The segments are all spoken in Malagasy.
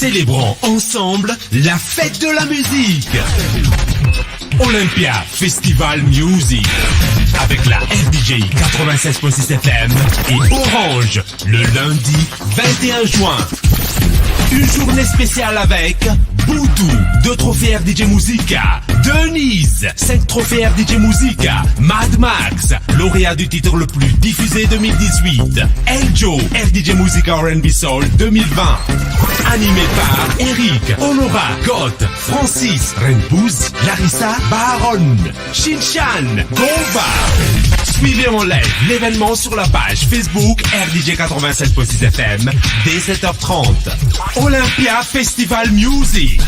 Célébrons ensemble la fête de la musique. Olympia Festival Music avec la RDJ 96.6 FM et Orange le lundi 21 juin. Une journée spéciale avec Boudou, 2 trophées RDJ Musica, Denise, 5 trophées RDJ Musica, Mad Max, lauréat du titre le plus diffusé 2018, Eljo, RDJ Musica R&B Soul 2020. Animé par Eric, Honora, Goth, Francis, Renpouz, Larissa, Baron, Shinchan, Gova. Suivez en live l'événement sur la page Facebook RDJ 87.6 FM dès 7h30. Olympia Festival Music.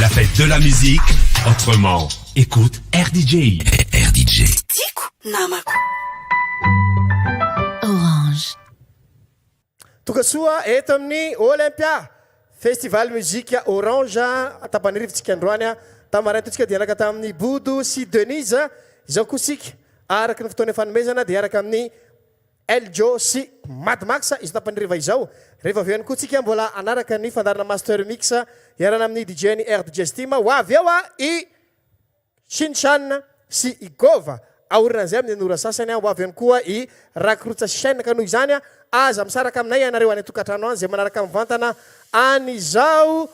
La fête de la musique, autrement, écoute RDJ. RDJ. Orange. Tokasoa eto amin'ny Olympia Festival Musique Orange atapanirivitsika androany tamarantotsika dia araka tamin'ny Boudou sy Denise izao kosika araka ny fotoana fanomezana dia araka amin'ny Eljo sy Mad Max izy tapaniriva izao rehefa avy ihany koa tsika mbola anaraka ny fandarana master mix iarana amin'ny DJ ny RDJ Steam ho avy eo i Shinchan sy i Gova aorina zay amin'ny nora sasany ho avy ihany koa i Rakrutsa chaîne ka noho izany aza misaraka aminay ianareo any tokatrano any zay manaraka mivantana an'izao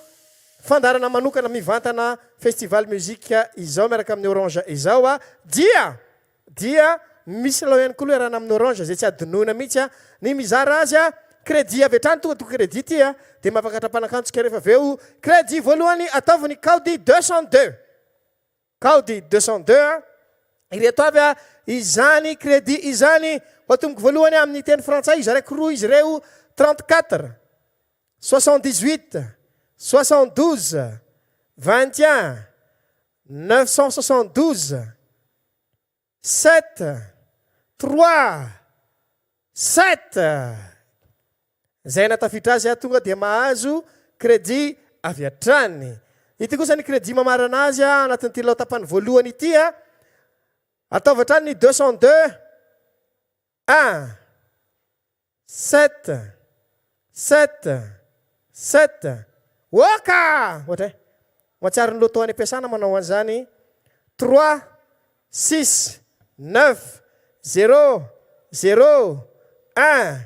fandarana manokana mivantana festival musique izao miaraka amin'ny Orange izao dia misy lao ihany koa aloha iarana amin'ny Orange zay tsy adinoina mihitsy ny mizara azy crédit avy hatrany tonga to crédit ty dia mapakatrapanakantsika rehefa avy eo crédit voalohany ataovany Kaudi 202 Kaudi 202 ireto avy izany crédit izany hoatomboko voalohany amin'ny teny frantsay izy araiky roa izy ireo 34 78 72 21 972 7 3 7 zay natafitra azy tonga dia mahazo crédit avy hatrany ity kosa ny crédit mamarana azy anatin'ny ty lao tapany voalohany ity ataova hatrany 202 1 7 7 7 oka ohatra mahatsiary ny loto any ampiasana manao an'izany 3 6 9 0 0 1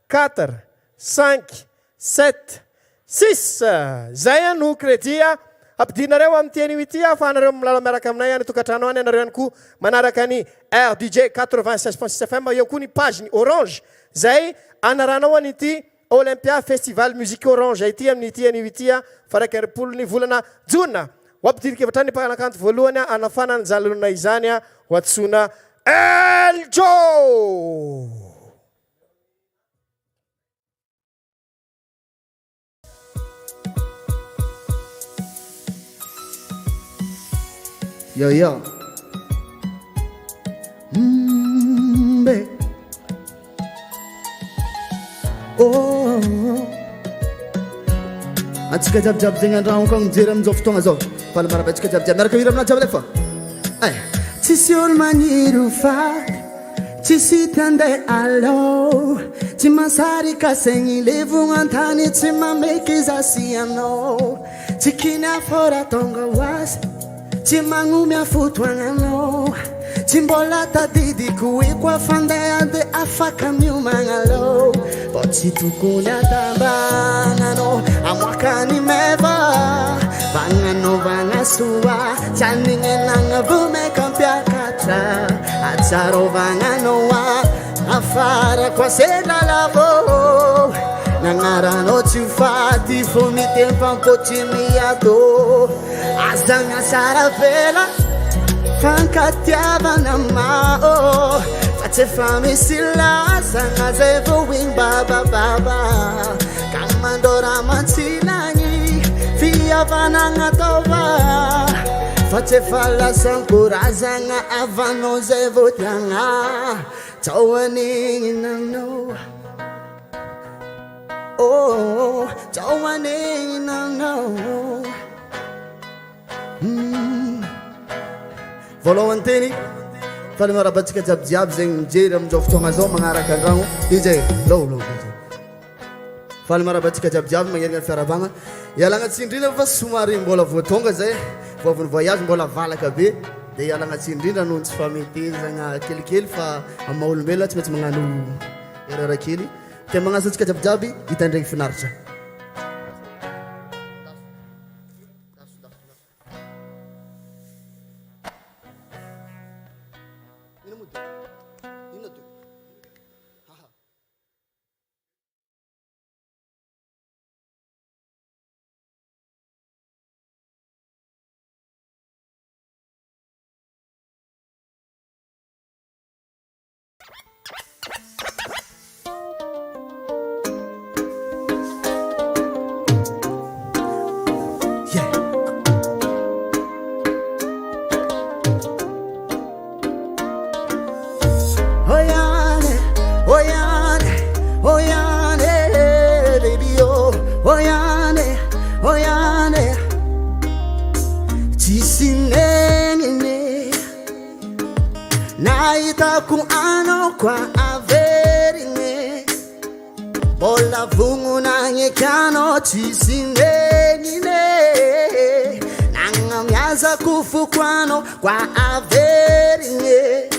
4 5 7 6 zay no crédit ampidinareo amin'ny teny ity afahanareo milala miaraka aminay any tokatrano any anareo ihany koa manaraka ny RDJ 96.6 FM eo koa ny page ny Orange zay anaranao any ity Olympia Festival Musique Orange ity amin'ny ity any ity faraka eripolo ny volana jona ho ampidirika avy hatrany mpanakanto voalohany anafana ny jalona izany ho atsoina Eljo. Yo. Oh. Atsika jiabijiaby zegny andragno koa mijery amin'izao fotoagna zao. Fala maraba atsika jiabijiaby miaraka hira amina jiaby alefa. Tsisy olo maniry ho faty, tsisy tandeha alô, tsy masarika saigny levogna an-tany tsy mameky zasy anao, tsy kiny afôra tonga ho azy, tsy magnomy afotoagnanao, tsy mbola tadidiko eko afandeha dia afaka miomagna alô, fô tsy tokony atambagnanao amoakany meva vagnanaovagna soa tsy aninenagna vomeka mpiakatra atsarovagnanao afara koa sedra lavo nagnaranao tsy faty fô mitempampotsy miatô azagna sara vela fankatiavana mao fa tsy efa misy lasagna zay voigny babababa ka mandora mantsinagny fihavanagna taova fa tsy efa lasankorazagna avanao zay votiagna tsao anigny nanao tsao anigny nanao voalohany teny fale marabatsika jiabijiaby zegny mijery amin'izao fotoagna zao magnaraka andragno izy lo faly marabatsika jiabijiaby magnerigna fiaravagna ialagna tsindrindra fa somary mbola voatonga zay voaviny voyage mbola valaka be dia ialagna tsindrindra noho tsy fametezagna kelikely fa amin'ny maha-olombelona tsy maintsy magnano erreur kely ke magnasa antsika jiabijiaby hitandregny finaritra Naitaku ano kwa averinge Bola vungu nange kano chisinenine Nanga miaza kufukwano kwa averinge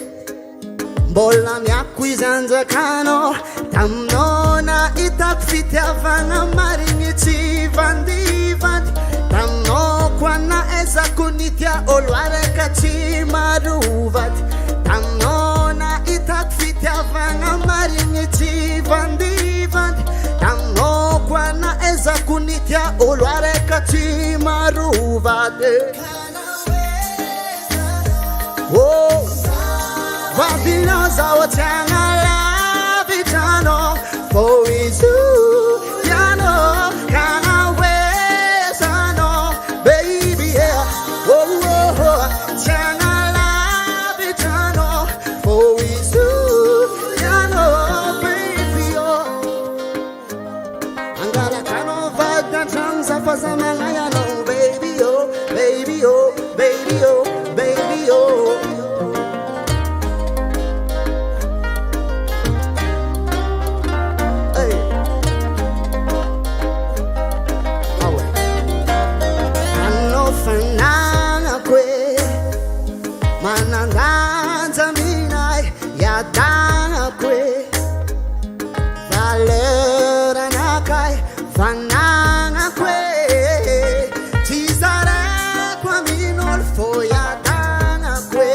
Bola miakwizanza kano Tamnona itakfitia vana maringi chivandivandi Tamno kwa na eza kunitia olware kachimaruvati Tamnona itakfitia vana maringi chivandivandi Tamno kwa na eza kunitia olware kachimaruvati Oh, Vavinoza watanga la vitano For isu yano kana wesano Baby yeah, oh oh oh Changa la vitano For isu yano baby oh Angara kano vagna chansa fazamanga yano Baby oh, baby oh, baby oh, baby oh Mananganza minai yadana kwe Valera nakai vanana kwe Tizare kwa minol foyadana kwe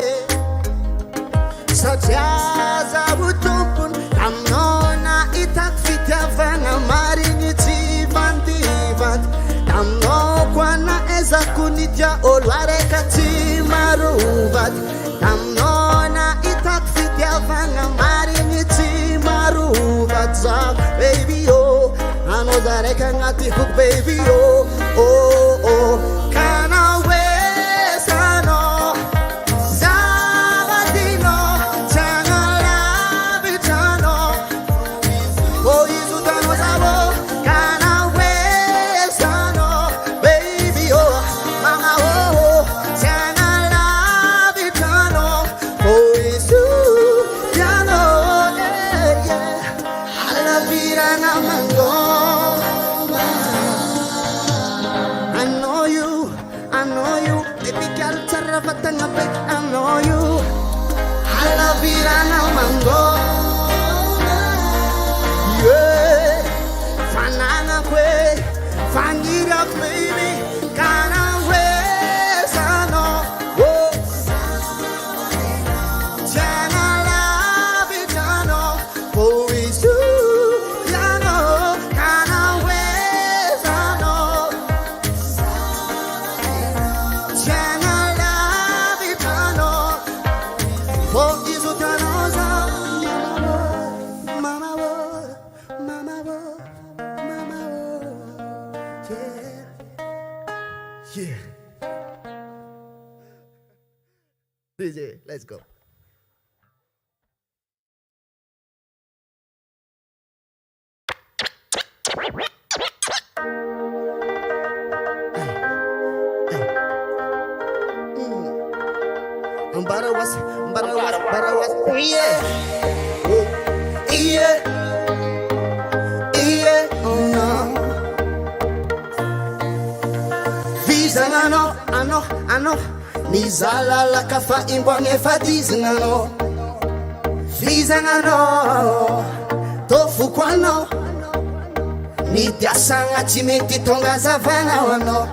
Sajaza butumpun Tamnona itakfitya vana marini chivandivat Tamno kwa na eza kunitya olware kachimaruvat Tamnona itakfitya vana marini chimaruvat Zag baby oh Anozareka ngati hook baby oh Oh oh Kana wesano Zavadino Changala vitano Oh izutano zabo Kana wesano Baby oh Mama oh oh Changala vitano Oh isu Yano yeah yeah Alla vira na mango I know you, baby girl, charrafatanga back, I know you. I love it, I know mango. Yeah, fanana kwe, fangira baby, kana we sano. Oh, jana love it, jano, oh is you, jano, kana we sano. Yeah. DJ, let's go. Barawas, yeah, yeah, yeah, oh no. Dizana ano Nizala la kafa imbonge fa dizana no Dizana no Tofu kwano Ni tiasanga chimeti tonga zavana wano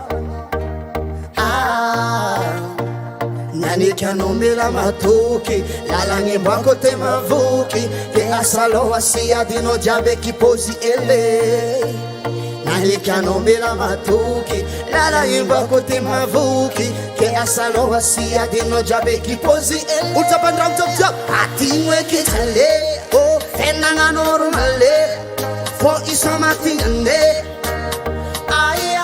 Nani kanomela matuki Lalangi mbwako te mavuki Ke asalo asia dino jabe kipozi ele Nani kanomela matuki Lalangi mbwako te mavuki Ke asalo asia dino jabe kipozi ele Utabandra utap Atimwe kitale Oh Fenanga normale For isomatingane Ay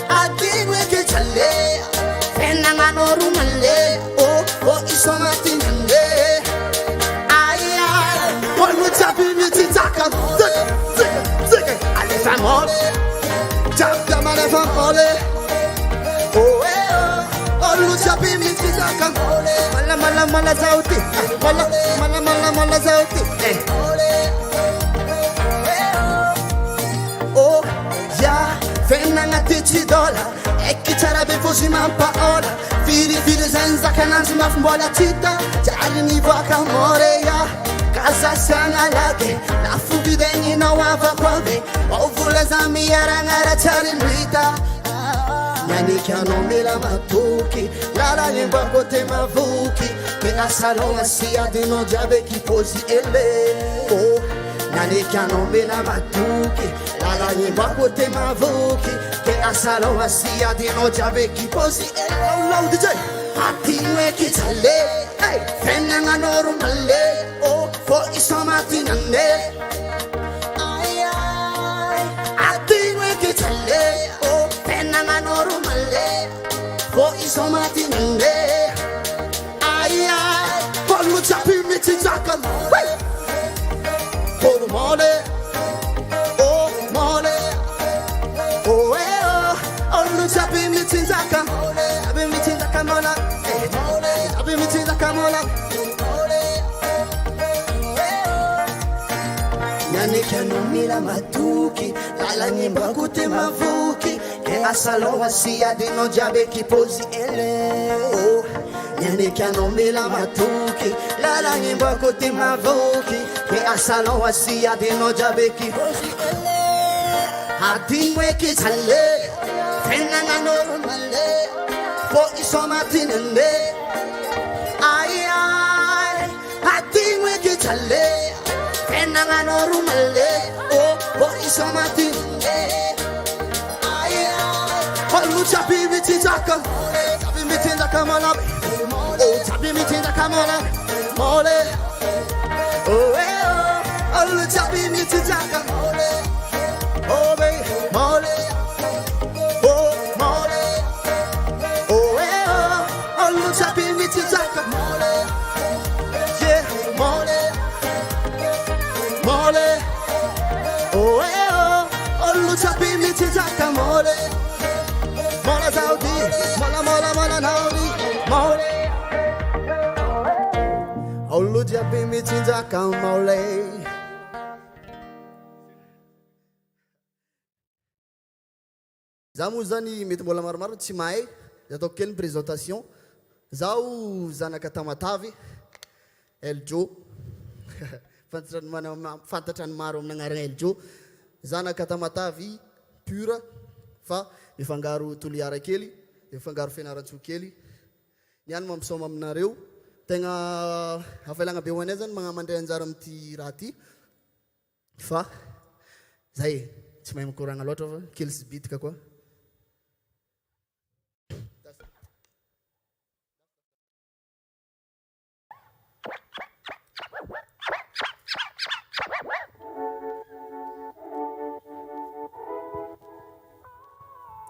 Atimwe kitale Fenanga normale Oh isomatingane Ay One chapi mititaka Zeke Alefamole Chapta malefamole Oh One chapi mititaka Mala zauti Mala zauti Oh yeah Fenanga tici dola Eki charabe vozi mampaola Firi zenza kananzi mafumbola tita Jari ni vaka more ya Kaza sana lake Na fubi dengi na wava kwabe Ovule zami yarangara chari mwita Nani kanomela matuki Lala limbako te mavuki Ke asalo asia dino jabe kipozi ele Oh Nani kanomela matuki Lala limbako te mavuki Ke asalo asia dino jabe kipozi ele Oh no DJ Atimwe kitale Hey Fenanga normale Oh For isomatinane Ay Atimwe kitale Oh Fenanga normale For isomatinane Ay For luchapi mititaka For mole Oh mole Oh Oh luchapi mititaka Abi mititaka mola Abi mititaka mola Nani kanomila matuki Lala nyimba kute mavuki Ke asalo asia dino jabe kipozi ele Oh Nani kanomila matuki Lala nyimba kute mavuki Ke asalo asia dino jabe kipozi ele Adimwe kitale Fenanga normale Po isomatinende Ay Adimwe kitale Fenanga normale Oh Po isomatinende Ay Olu chapi mititaka Chapi mititaka mala Oh chapi mititaka mala Mole Oh Olu chapi mititaka Oh baby mole Oh mole Oh Olu chapi mititaka mole Yeah mole Mole Oh Olu chapi mititaka mole Mola zaudi Mola naudi Mole Olu chapi mititaka mole Zaho zany mety mbola maromaro tsy mahay ataoko kely présentation zaho zanaka Tamatavy Eljo fantatra ny maro amin'ny agnarana Eljo zanaka Tamatavy pura fa mifangaro toliara kely mifangaro fianaratsoa kely niany mampisoma aminareo tegna hafailagna be hoanay zany magnamandray anjara amin'ity raha ty fa zay tsy mahay mikoragna loatra fa kely sy bitika koa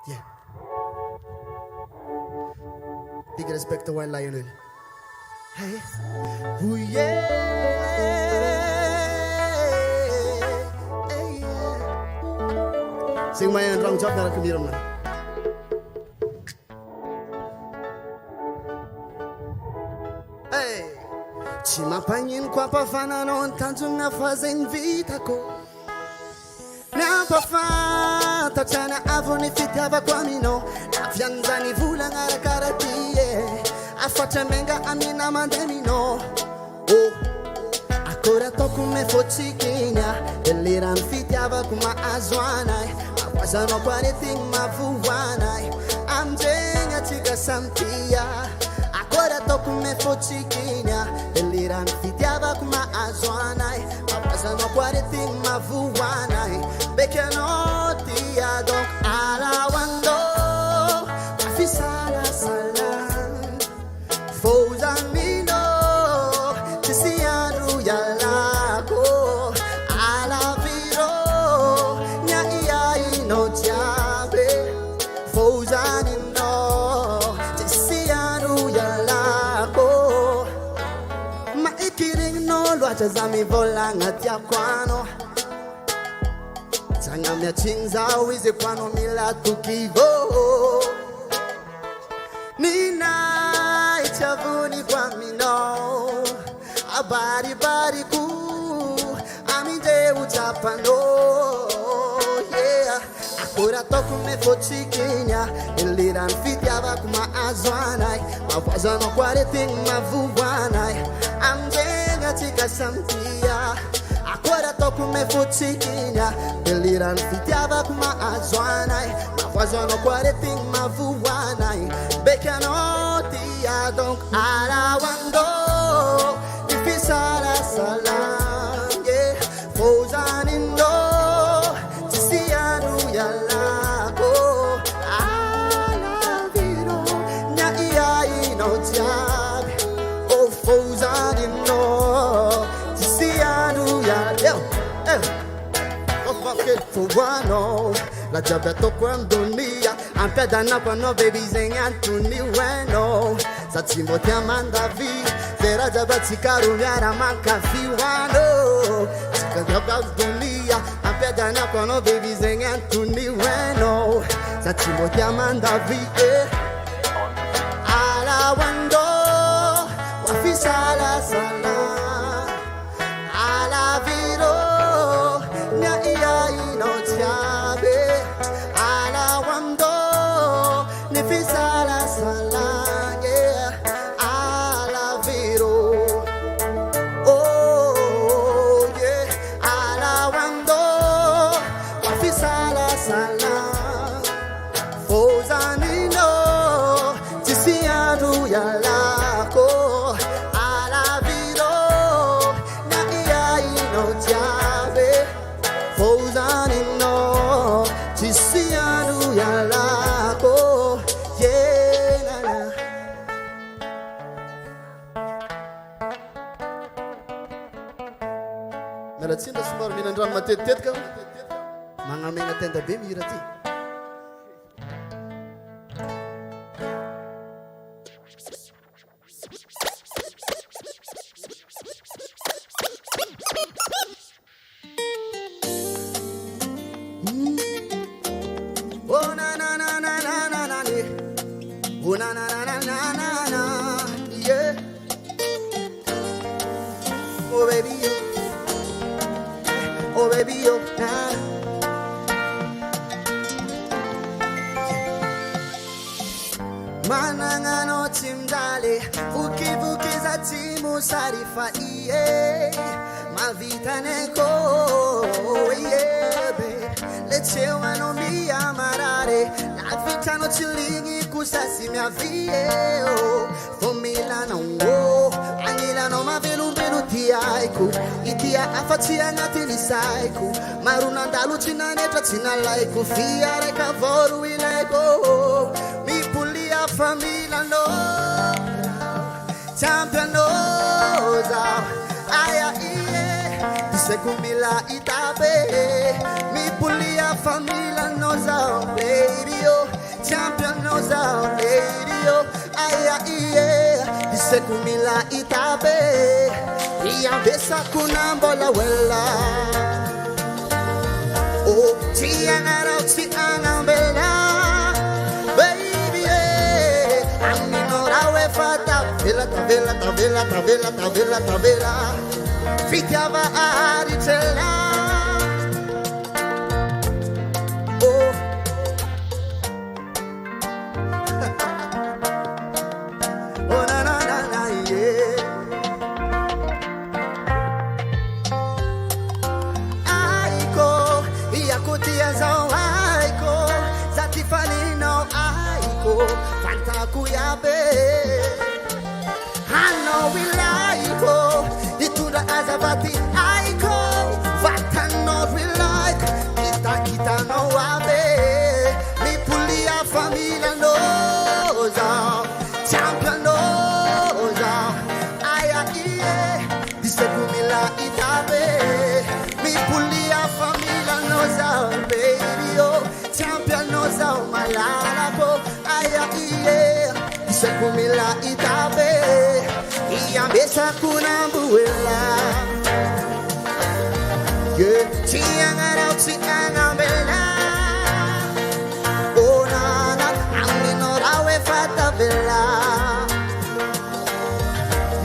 Yeah. Big respect to One Lionel. Hey. Ooh, yeah. Hey, yeah. Sing my own wrong job, not a comedian. Hey. Tsy mampagnino koa ampafananao ny tanjona fazeny vitako Nampafanta Tachana avoni fitiava kwa mino Afyanzani vula ngara karatie Afata menga amina mandemino Oh Akora toku me fochi Kenya Eliran fitiava kuma azwanai Apazano pareting mavuwanai Amjenga chiga sampia Akora toku me fochi Kenya Eliran fitiava kuma azwanai Apazano pareting mavuwanai Bekenotia donc alawando Afisala salam Fozamino Tisianu yalako Alaviro Nya iya ino tiabe Fozanino Tisianu yalako Maikiring no Luachazami volanga tiakwano Tanga mia chinza wize kwano mila tukivo Nina ichavuni kwa mino Abari bari ku Aminde uchapano Yeah Akura toku me fochi Kenya Iliran fitiava kuma azwanai Mawazano kwareting mavuwanai Amjenga chika sampia Akora toku me fochi Kenya Eliran fitiava kuma azwanai Mafazano kwareting mavuwanai Bekanotia donc alawando Ifisala salam yeah Fozanindo Tisianu yalako Alaviro Nya iya ino tiabe Oh Fozanindo Tisianu yalako Fubano La diabeto quando nia Ampedana quando baby zengatuni weno Satimbo ti amanda vi Zera jabati karunyara manka fiwano Sika diabeto nia Ampedana quando baby zengatuni weno Satimbo ti amanda vi Ala wando Wafisala sala Ala viro Nya iya ino tiabe Ala wando Nifisala sala yeah Ala viro Oh yeah Ala wando Wafisala sala Fozanino Tisianu yalako Ala viro Nya iya ino tiabe Fozanino Tisianu yalako Yeah na na Mialatsinda somary mihinan-drano matetika Magnamegna tenda be mihira ty Oh na na na na na na na Oh na na na na na na na Yeah Oh baby you Oh baby you nah. Manangano timdale Fuki fuki za timu sarifa iye Ma vita neko Yeah babe Lechewa no mi amarare La vita no chilingi kusasi mia vie oh Fomila no wo Anila no ma velu tiaiku Itia afatia ngatili saiku Maruna dalu china netra china laiku Fiare kavoru ilego Mi pulia famila no Champion no zao Aya iye Disekumila itabe Mi pulia famila no zao Lady oh Champion no zao Lady oh Aya iye Disekumila itabe Ia besa kunambola wela Oh tia nara ti angambela Baby Aminora we fata Vela tavela tavela tavela tavela tavela Fitiava a haritela Oh ko fantako iabe hanao ilaiko itondra azavady aiko vatanao ilaiko hitahitanao aby mipolia familanao zao champianao zao aya ie disako mila itabe mipolia familanao zao baby oh champianao zao malalako aya ie disako mila itabe iambesako nambuela yeah tiangarao tiangambela oh nana aminorao e fatavela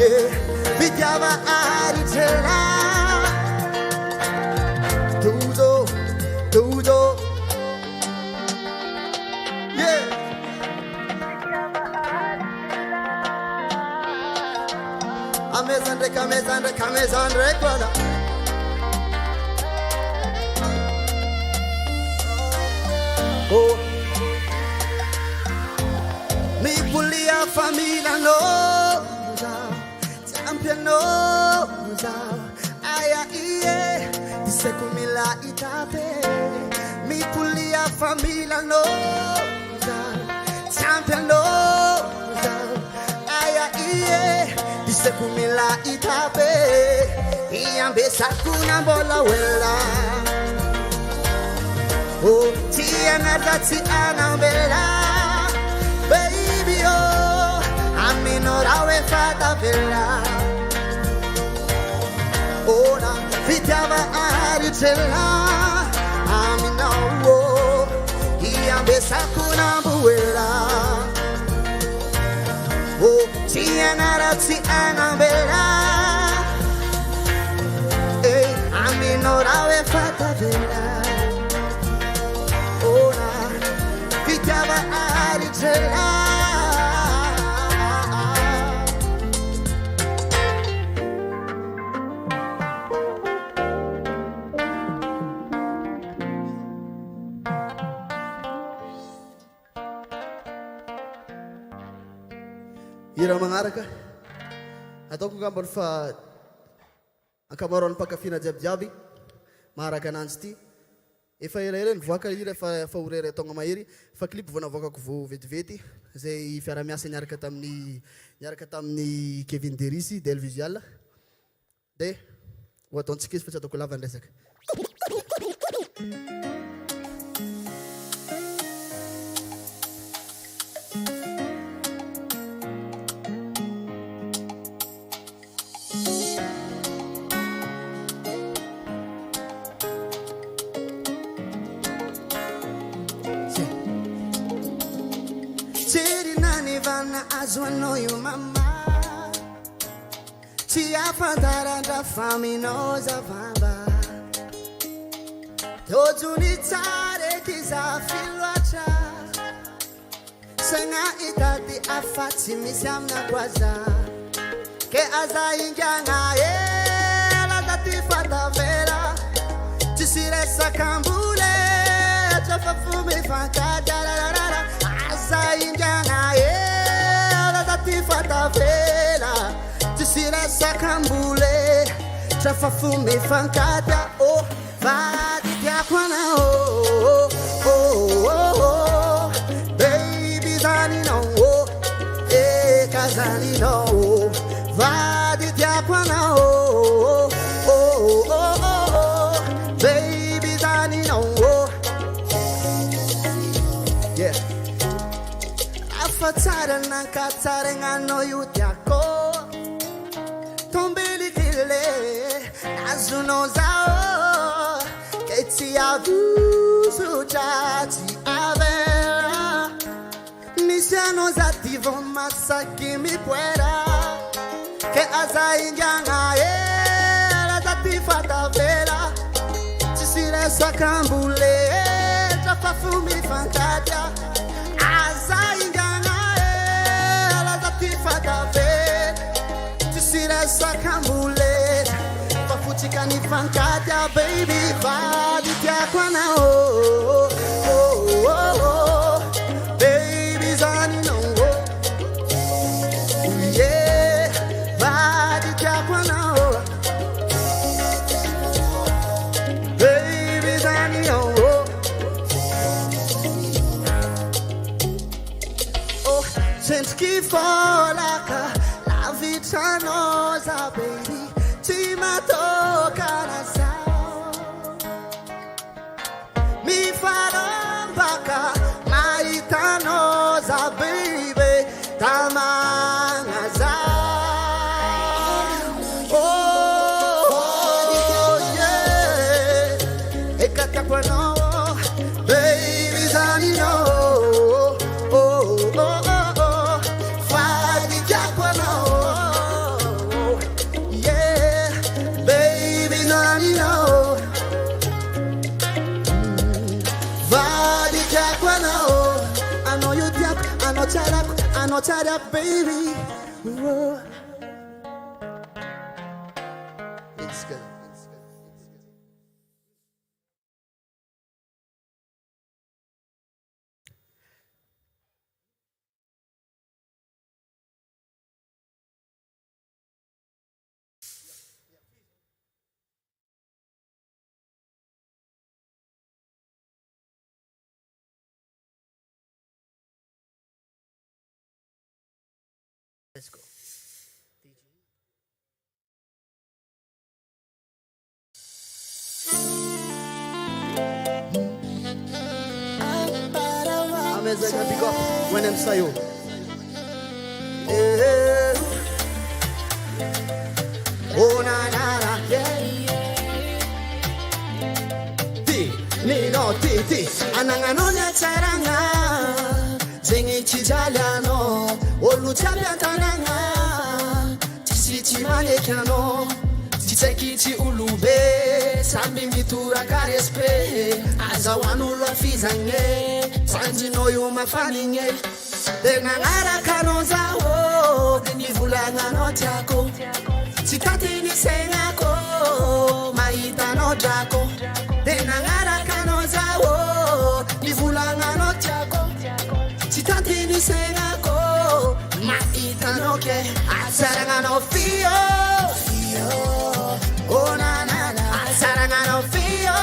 yeah vidiava aritela tudo tudo yeah amezandre kwala oh mi pulia famiglia no champion no aya ie disekumila itabe mi pulia famiglia no champion no aya ie disekumila itabe iambesa kuna bola wela oh tiana dati anambela baby oh aminorawe fatavela oh na vitiava aritela amino iambesa kuna buela oh tiana dati anambela aminorawe fatavela ona vitiava aritela ira manaraka ataoko ngambany fa ankamaroan'ny mpakafina jiabijiaby maharaka ananjy ty efa elaela nivoaka ira fa orera taogna mahery fa clip vao navoakako vo vetivety zay fiara-miasa niaraka tamin'ny Kevin Derisy Del Visual de ho ataontsika izy fa tsy ataoko lava ndresaka Azuano you mama Tia pantaranda faminosa vamba Tozunitare kiza filwacha Senga itati afati misiamna kwaza Ke aza ingyanga la dati fatavera Tisiresa kambule Chafafumi fankada Aza ingyanga fatavela tisiresa kambule chafafumi fankata oh vaditia kwana oh oh oh baby zani no oh kazani no vaditia kwana oh oh oh baby zani no yeah fatara nankatare ngano yutiako tombeli kile azuno zao keti avuzu chati avera misiano zativo masaki mi puera ke azainganga la zati fatavera tisire sakambule tafafumi fantaja azainganga Sakambule Pafuchika ni fankatia baby Vaditia kwana oh oh oh oh baby Sendriky fôlaka lavitranao za baby tsy matokana zao mifarambaka mahitanao za baby tamagna zao oh yeah ekatiako anao baby zaninao I know that baby. Whoa. It's good. Let's go. Amezeka biko when I'm sayo. Oh na na na yeah. Ti ni no ti anangano nya charanga. Zengi chijaliano olu chabiantananga tisi chimanekano titsaiky tsy ulube samby mitura ka respect azahoan'olo afizagné sanjinao io mafanigné de nagnarakanao zaho de nivolagnanao tiako tsy tatiny sainako mahitanao drako de nagnarakanao zaho nivolagnanao tiako tsy tatiny sainako mahitanao ke atsaragnanao fio oh na na na atsaragnanao fio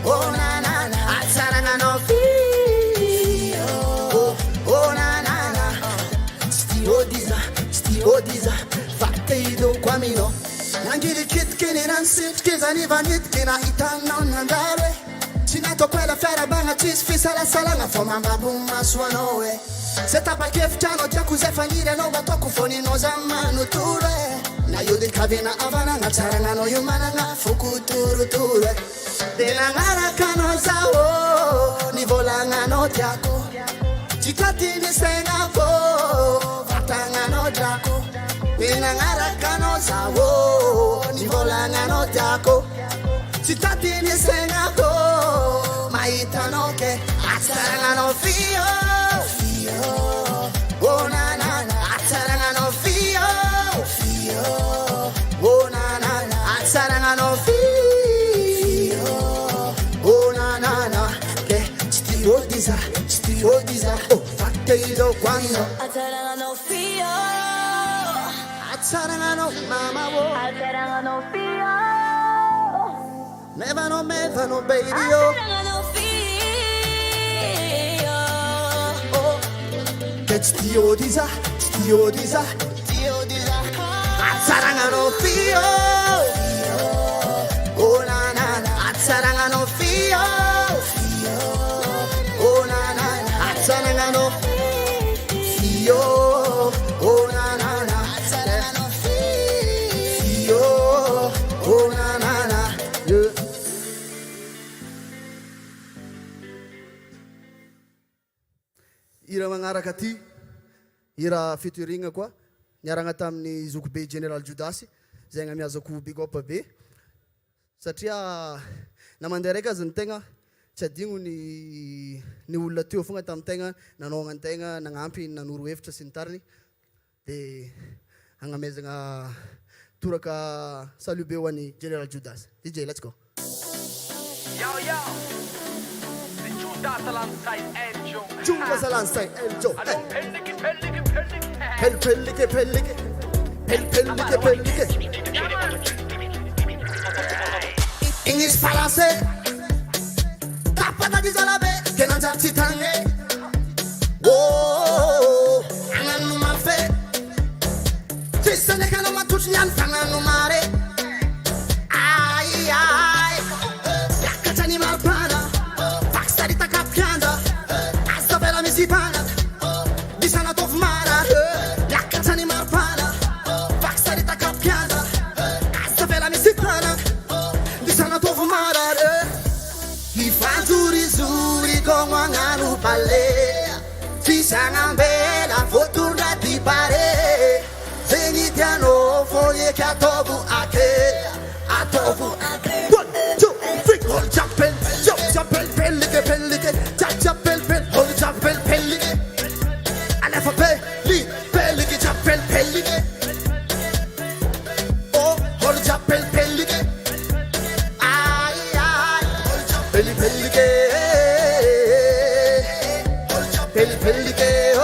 oh na na na atsaragnanao fio oh na na na stio diza fateido kwamino nangilikitkini nansitrike zanivanitkina itanao nandare Sinato quella fiera banga ci sfissa la salanga Foma babuma suono Se tapakeftrano tiako zay fanirianao ataoko fonino zamano tore Na io di kavina avana natsaragnanao io managna fokotorotor De nagnarakanao zao nivolagnanao tiako Tsy tatiny sainako vatagnanao drako De nagnarakanao zao nivolagnanao tiako Tsy tatiny sainako mahitanao ke atsaragnanao fio oh na na na atsaragnanao fio oh na na na atsaragnanao fio oh na na na ke stio diza oh fateido quando atsaragnanao fio atsaragnanao mama oh atsaragnanao fio Mevano baby oh Get stio diza Atsaragnanao fio Oh na na na Atsaragnanao fio Oh na na na Atsaragnanao fio Oh na na na Atsaragnanao fio Oh na na na Ira magnaraka ty ira featuring koa niaragna tamin'ny Zokobe General Judasy zay gnamiazako big up be satria namandeha raiky azy ny tegna tsy adigno ny olona teo fogna tamin'ny nanao antegna nagnampy nanoro hevitra sy ny tariny de agnamezagna toraka salut be ho an'ny General Judasy DJ let's go Yo Giuda Salansai Angel Giuda Salansai Angel Pellike English français Tapata di Zalabe che non già ci tange Oh pana Disana tof mara Lakatani marpana Vaksari takapiana Asafela misipana Disana tof mara Ifanturi zuri komanganu pale Tisangambela fotura di pare Zenitiano foye katobu ake Atobu ake 1, 2, 3 Hold chapel, chapel, pelike, pelike Chapel, hold chapel, pelike Alefa peli, pelike, chapel, pelike Oh, hold chapel, pelike Ay, ay Hold chapel, pelike Hold chapel, pelike Oh,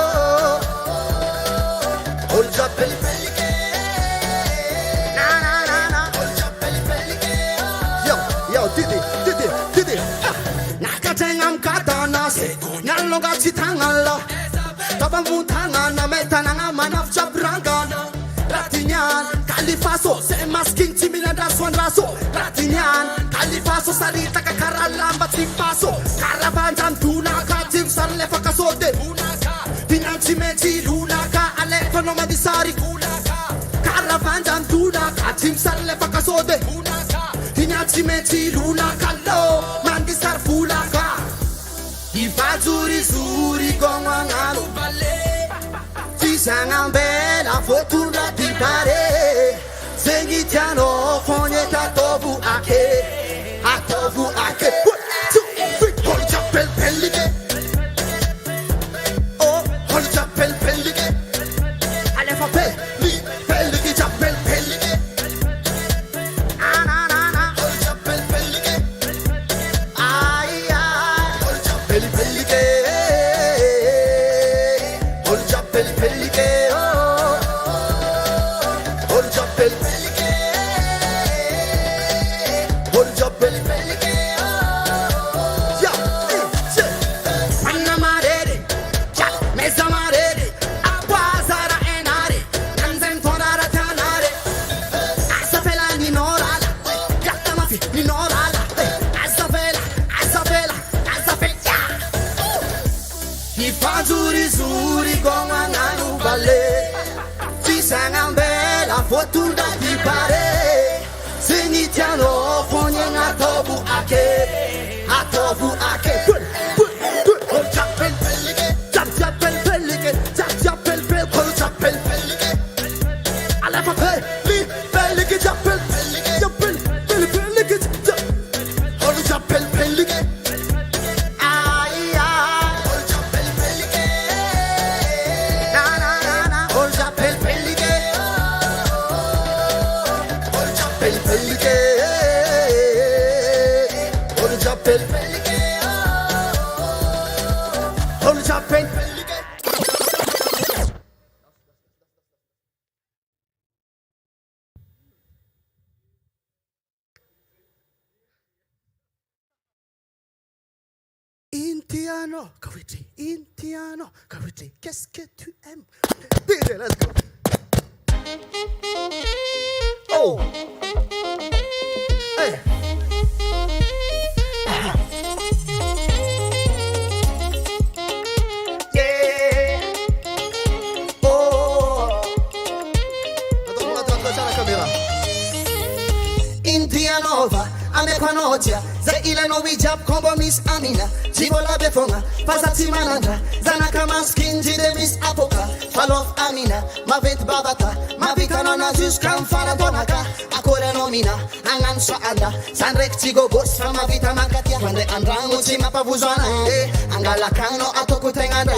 hold chapel, pelike Didi Nakatengam katana se Nyalonga chitangala Tabangu tangana metananga manaf chabranga Ratinyan Kalifaso se masking timina daswan raso Ratinyan Kalifaso sarita kakaralamba tipaso Karavanjam tunaka tim sarlefa kasote Tinanchi mechi lunaka alekonoma disari Karavanjam tunaka tim sarlefa kasote Tinyachi mechi lunaka lo mandisar fulaka Ifazuri zuri gongwangalo bale Tisangambela fotura di pare Zengitiano fonye tatobu ake Atobu ake 1, 2, 3 Hold chapel pelike Oh, hold chapel pelike Alefa peli, pelike chapel pelike Hold chapel pelike Ay, ay Hold chapel pelike Hold chapel pelike Oh, hold chapel pelike Hold chapel pelike Ya, Panna marere Ya, mesa marere Aguazara enare Kanzen tonara tanare Asafela ninorala Gatta mafi ninorala Asafela Ifazuri zuri gonganganu bale Tisangambela fotura di pare Zenitiano fonye ngatobu ake Atobu ake Hold chapel pelike Chapel pelike Chapel pelike Hold chapel pelike Alefa peli pelike Chapel pelike Chapel pelike Hold chapel pelike Ay, ay Hold chapel pelike Na Hold chapel pelike Hold chapel pelike Hold chapel pelike Hold chapel pelike Intiano, Kawiti, qu'est-ce que tu aimes? DJ, let's go. Oh, hey. Yeah. Oh. Attends la caméra. Indianova, amekwanoja za ile no hijab kombo Miss Amina jibola befonga pasati mananda zana kama skin jide Miss Apoka falof Amina mavit babata mavikana na jusqu'à fara bonaka akore nomina angan saada sanrek tigo boss fama vita makatia kwande andrangu chima pavuzana angala kano atokutengana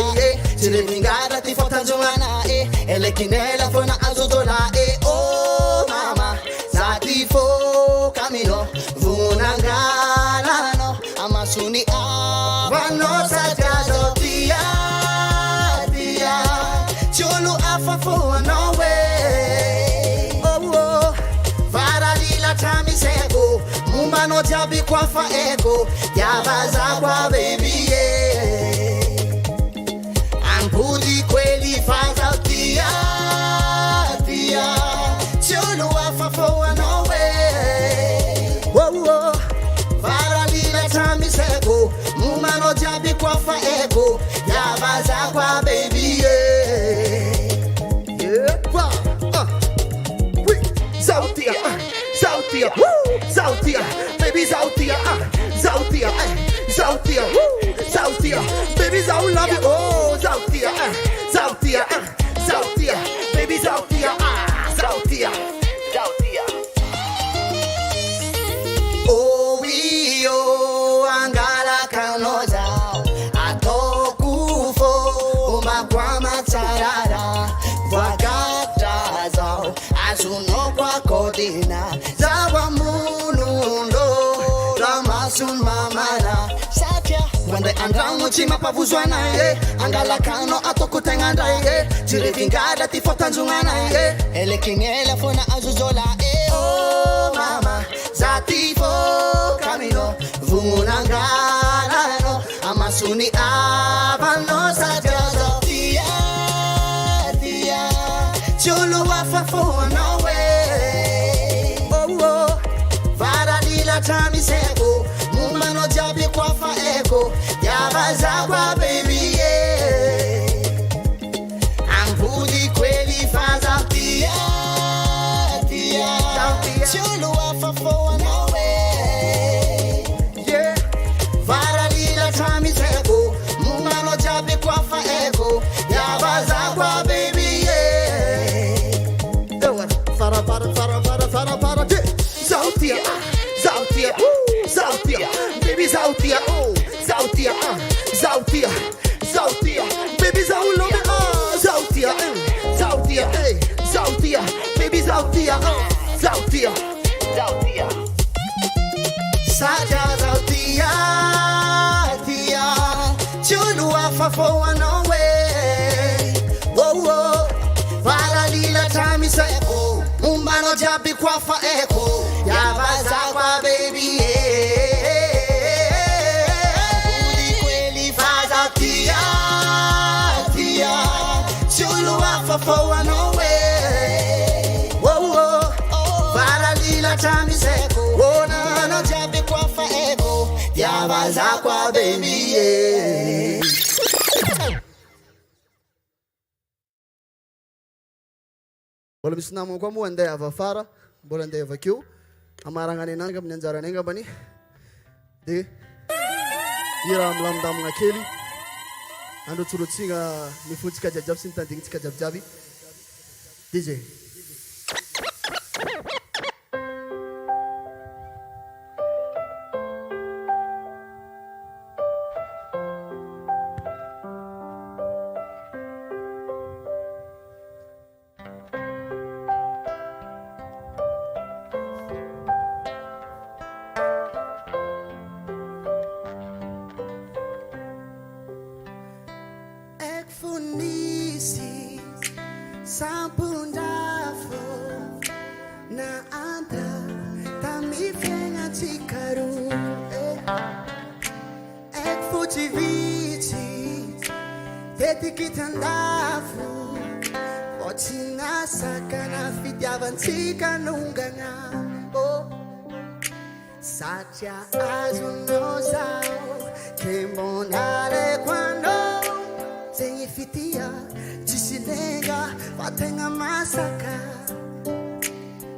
jile mingara tifotanzungana elekinela fona azuzola oh mama Satifo camino vunangalano amasuni avano sajazo tia chulu afafo no way oh varalila tamisego mumbano jabi kwa fa ego yabaza kwa baby ampudi kweli faza tia chulu afafo no way oh varalila tamisego mumano jabi kwa fa ego yabaza kwa baby yeah. Yeah, oui, Zautia, Zautia, Zautia, baby Zautia, Zautia, Zautia, Zautia, baby Zau love you, oh Zautia, Zautia, Zautia, baby Zautia, Zautia, Zautia. Oh we oh angala kanoja, atokufo makwama tarara, vagata zao, azuno kwa kodina, zawa munundo, ramasun mamana. Wanda andramo chi mapavuzwana ye angala kano atokutenganda ye jirivingada tifotanzungana ye elekingela fona azuzola oh mama zatifo camino vunangala no amasuni avano sajazo tia tia chulu wafafo no way oh oh varadila tamisego mumano jabi kwa fa eko yabaza kwa baby yeah ambudi kweli faza tia tia chulu wafa for no way yeah varalila tamiseko mumano jabi kwa fa eko yabaza kwa baby yeah fara Zautia, Zautia, Zautia, baby Zautia, oh, Zautia, Zautia, Zautia, baby Zaulo, Zautia, Zautia, hey, Zautia, baby Zautia, Zautia, Zautia, Saja Zautia, Tia, Chulu Afafo no way, whoa, whoa, Valalila Tamiseko, Umbano Jabi Kwafa Eko. Yabaza kwa baby Budi kweli faza tia tia chulu wafafoa no way whoa whoa Varalila tamiseko Wona no jabi kwa faego Yabaza kwa baby Bola misy namako koa moa andeha avy afara mbola andeha avakeo amaragna ananga amin'ny anjarany angambany dia ira milamindamina kely androtsorotsina mifontsika jiabijiaby sy nitandignitsika jiabijiaby DJ Sacha azunozao Kemonale quando Signifitia Chisilenga Fatenga masaka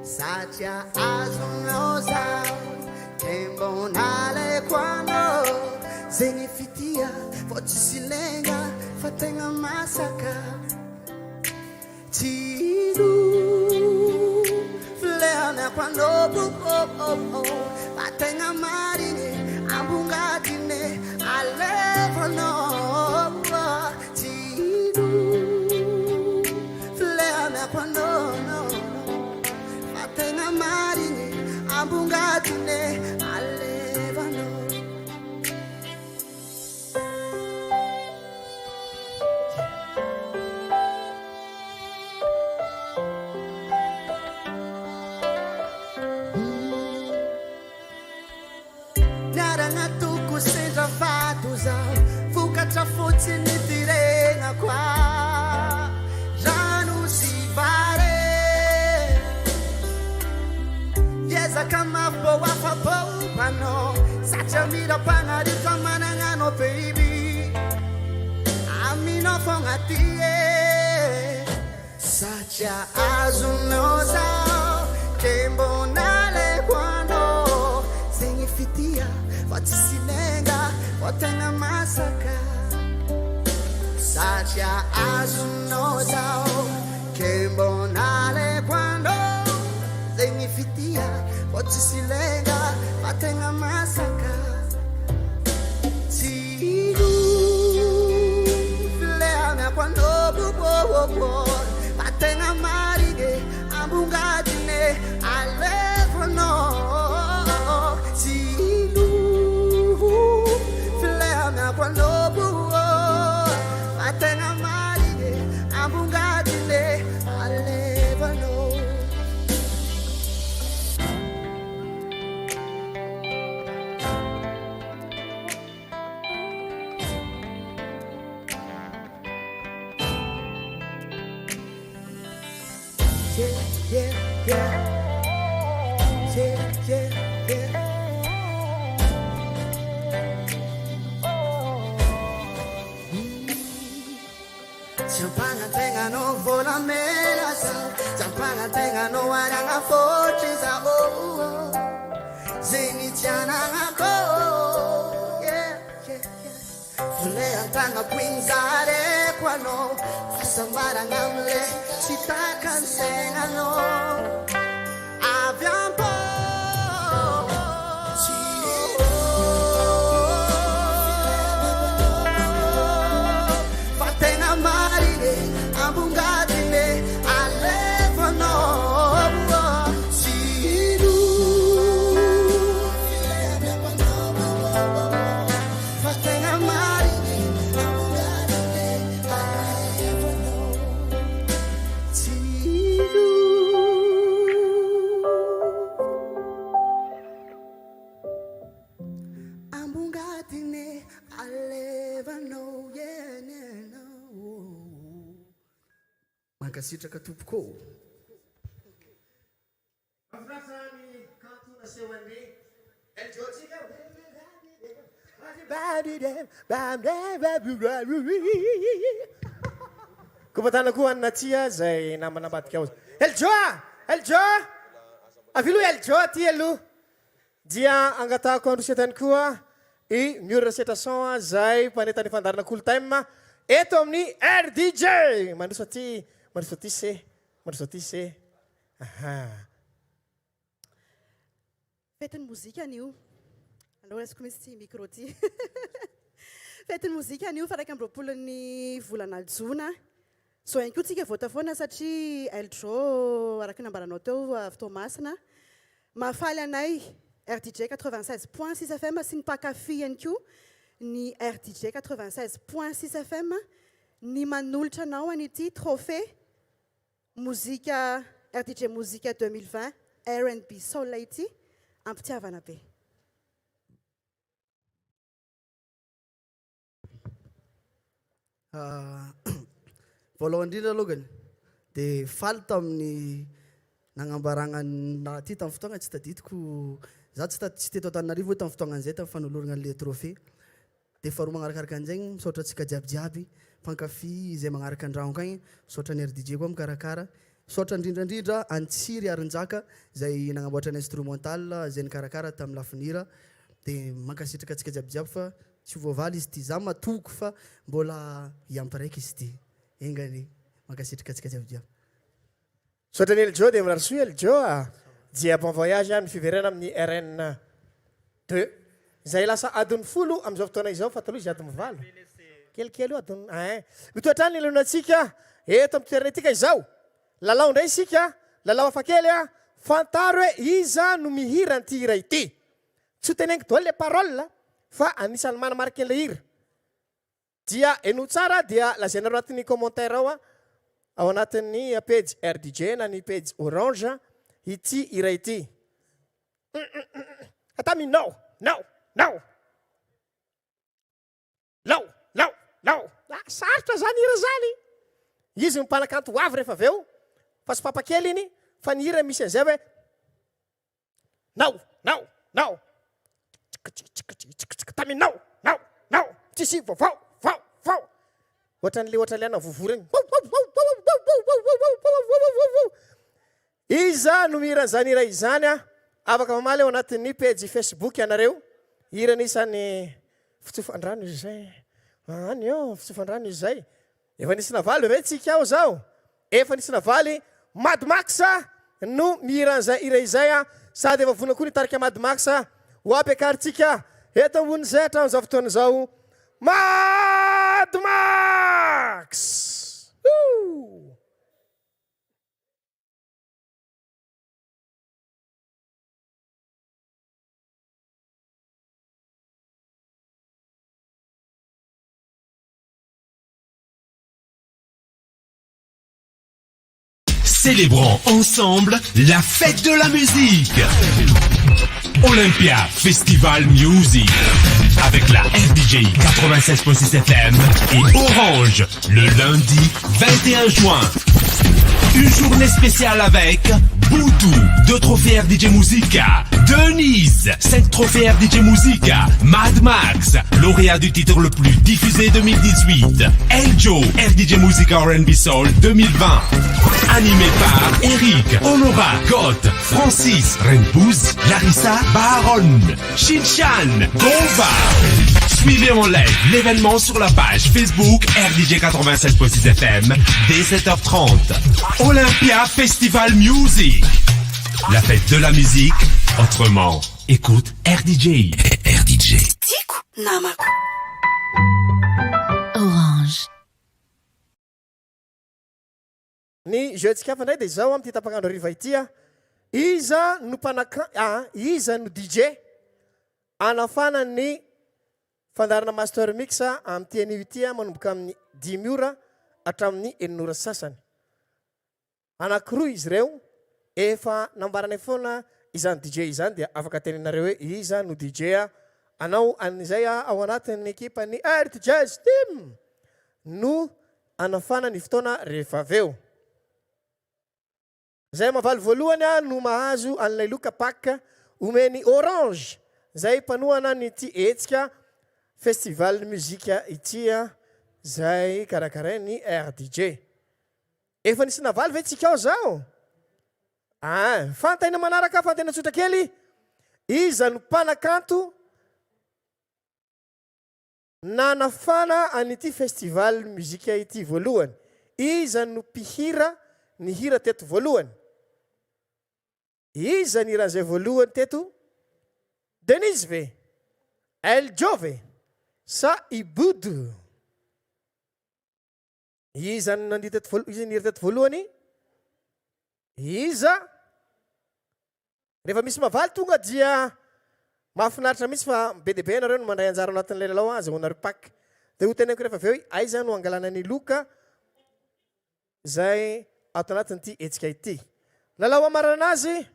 Sacha azunozao Kemonale quando Signifitia Chisilenga Fatenga masaka Chidu Fleana quando Patenga marine, ambungatine, alevono, tidu, fleana quando no, patenga marine, ambungatine, alevono. fogna ty e satria azonao zao ke mbona lekoanao zegny fitia fa tsisy lenga fa tegna masaka satria azonao zao ke mbona lekoanao zegny fitia fa tsisy lenga fa tegna masaka quando patenga marige ambungatine alevono silu filea quando patenga marige ambungatine alevono Champanga tenga no vola mela sa Champanga tenga no aranga forte sa Zeni tiana ko Fulea tanga quinzare quano Sambara ngamle Sita senga no Abbiamo po Fatena marire Ambungatine Alevono Siru Fatena marire Ambungatine Alevono Siru Ambungatine Alevono Mankasitraka tompoko Afrasany kanto nasehoan'ny Kobatana koa anatia zay namanambadika ao. Eljo! Avilo Eljo ty alo. Dia angatako androsetany koa i miorina setrason zay mpanetany fandarana cool time eto amin'ny RDJ. Mandroso ty se. Aha. Fetin'ny mozika anio. Aloha azoko misy ty micro ty. Fetin'ny mozika anio fa raika amby 20 volana jona. So ihany koa tsika vota foana satria Eljo araka nambaranao teo fotoamasina. Mahafaly anay RDJ 96.6 FM sy ny mpakafy ihany koa ny RDJ 96.6 FM ny manolotra anao an'ity trophée mozika RDJ Mozika 2020 R&B Soul ity ampitiavana be. Voalohany indrindra alongany dia faly tamin'ny nagnambarana ty tamin'ny fotoagna tsy tadidiko za tsy teto Antananarivo tamin'ny fotoagnan'izay tamin'ny fanolorana an'ilay trophée dia faharoa magnarakaraka an'izay misaotra antsika jiabijiaby mpankafy izay magnaraka andragno kagny misaotra ny RDJ koa mikarakara misaotra indrindrandrindra Antsiry Arinjaka izay nagnamboatra ny instrumental izay nikarakara tamin'ny lafinira dia mankasitraka antsika jiabijiaby fa tsy voavaly izy ty za matoko fa mbola iampiraiky izy ty engany mankasitraka antsika jiabijiaby. Sotra ny Eljo dia mirarso Eljo dia bon voyage ny fiverena amin'ny RN2 zay lasa adiny 10 amin'izao fotoana izao fa taloha izy adiny 9 kelikely adiny mitoetrany ny lelonatsika eto amin'ny toerana tika izao lalao ndray isika lalao afakely fantaro hoe iza no mihira an'ity hira ity tsy teneniko daholo le parole fa anisany manamarika an'ilay hira dia eno tsara dia lazainareo anatin'ny commentaire ao anatin'ny page RDJ na ny page Orange ity hira ity. Atami no. Sarotra zany hira zany. Izy mipanakanto avy rehefa avy eo fa sy papakely iny fa ny hira misy an'izay hoe no. Tami no. Tsisy vao. ohatran'le ohatran'le ana vovo regny iza no mihiran'izany ira izany a afaka mamaly ao anatin'ny page Facebook anareo hirany isany fitsofandrano izy zay any eo fitsofandrano izy zay efa nisy navaly ve tsika ao zao efa nisy navaly Mad Max no mihiran'izay ira izay a sady efa vonona koa nitarika Mad Max ho ampiakaritsika eto ambon'izay hatramin'izao fotoana zao Mad Max. Célébrons ensemble la fête de la musique. Olympia Festival Music avec la RDJ 96.6 FM et Orange le lundi 21 juin. Une journée spéciale avec Boudou, 2 trophées RDJ Musica, Denise, 5 trophées RDJ Musica, Mad Max, lauréat du titre le plus diffusé 2018, Eljo, RDJ Musica R&B Soul 2020. Animé par Eric, Honora, Goth, Francis, Renpouz, Larissa, Baron, Shinchan, Gova. Suivez en live l'événement sur la page Facebook RDJ 96.6 FM dès 7h30. Olympia Festival Music. La fête de la musique, autrement. Écoute RDJ. RDJ. Orange. Ny jeuntsika fa ndray dia izao amin'ny ty tapakandro hariva ity iza no iza no DJ anafana ny fandarana master mix amin'ny ty anio ity manomboka amin'ny 10 ora hatramin'ny 9 ora sasany. Anankiroa izy ireo efa nambarana foana izany DJ izany dia afaka teninareo hoe iza no DJ anao an'izay ao anatin'ny ekipa ny RDJ Team no anafana ny fotoana rehefa aveo. Zay mavaly voalohany no mahazo an'ilay loka pak omeny Orange zay mpanohana nyty hetsika festival muzika ity zay karakara ny RDJ. Efa nisy navaly ve tsika ao zao? Fantaina manaraka fantaina tsotra kely iza no mpanakanto nanafana an'ity festival muzika ity voalohany. Iza no mpihira ny hira teto voalohany. Iza ny iran'izay voalohany teto? Denise ve? Eljo ve? Sa Ibudu? Iza ny nandito teto voalohany? Iza? Rehefa misy mavaly tonga dia mahafinaritra misy fa be dia be anareo no mandray anjara anatin'ilay lalao azy honareo pak. Dia ho teneniko rehefa aveo aiza no angalana ny loka zay ato anatin'ity hetsika ity. Lalao amarana azy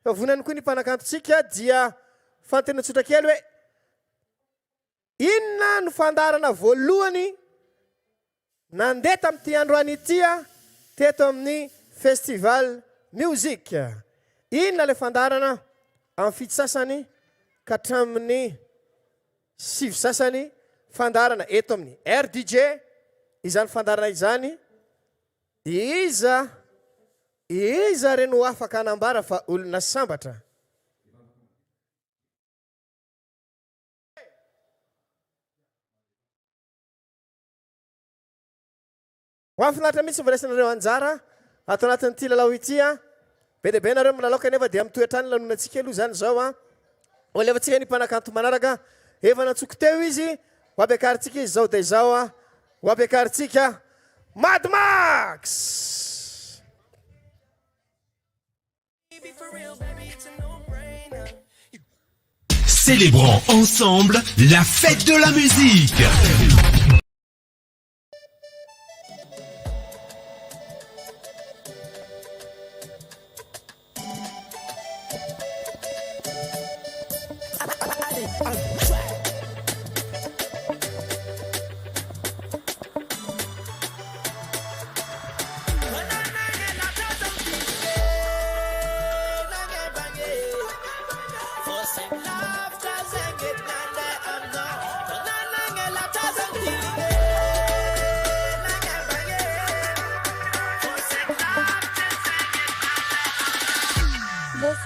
fa vonany koa ny mpanakantotsika dia fantena tsotra kely hoe inona no fandarana voalohany nandeha tamin'ity androany ity teto amin'ny festival music. Inona le fandarana amin'ny fito sasany ka hatramin'ny 7 sasany fandarana eto amin'ny RDJ izany fandarana izany. Iza reno afaka anambara fa olona sambatra. Mahafinaritra mihitsy voresanareo anjara ato anatin'ity lalao ity be dia be nareo milalao kanefa dia mitoetrany lanonantsika aloha zany zao ho alevantsika ny mpanakanto manaraka efa nantsoko teo izy ho ampiakaritsika izy zao dia zao ho ampiakaritsika Mad Max. Célébrons ensemble la fête de la musique.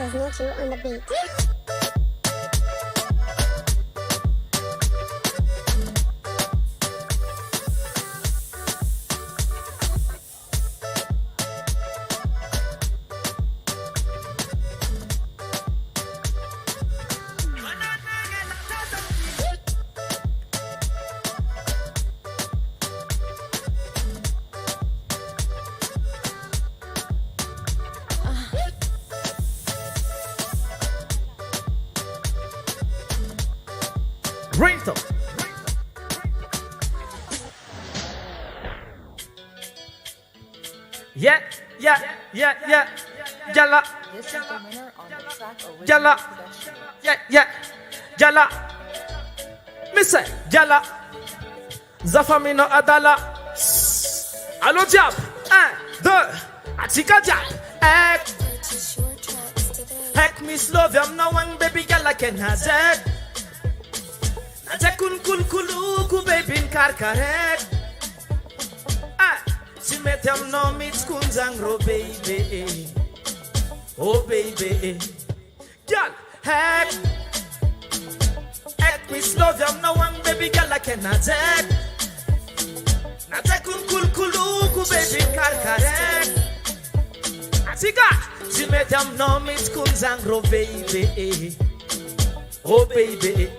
says Nature on the beat. Ringtone. Yeah. Jalla. Jalla. Yeah. Jalla. Missa. Jalla. Zafamino Adala. Allo jab. 1, 2. Atika jab. Heck me slow them now one baby gala can has it. Najakun kulu baby karkarek. Si metem no mits kunzangro baby. Oh baby. Girl, heck me slow them no one baby gala can has it. Najakun kulu baby karkarek. Atika, si metem no mits kunzangro baby. Oh baby.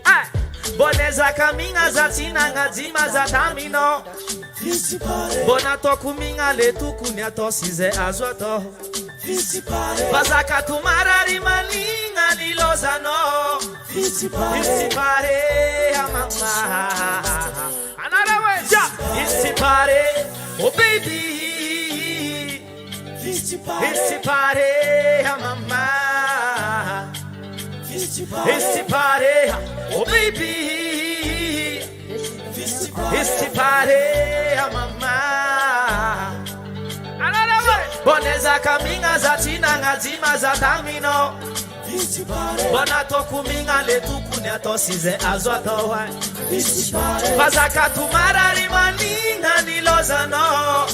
Boneza caminha zatina ngadzima zatamino. Bona tokuminga letu kunya tosize azoto. Bazaka tumara rimaninga nilozano. Isipare mama. Another way, ja. Isipare, oh baby. Isipare mama. Isipare, oh baby. Isipare, mama. Another way. Boneza caminha zatina ngadzima zatamino. Bona tokuminga letukunya tosize azoto. Bazaka tumara rimaninga nilozano.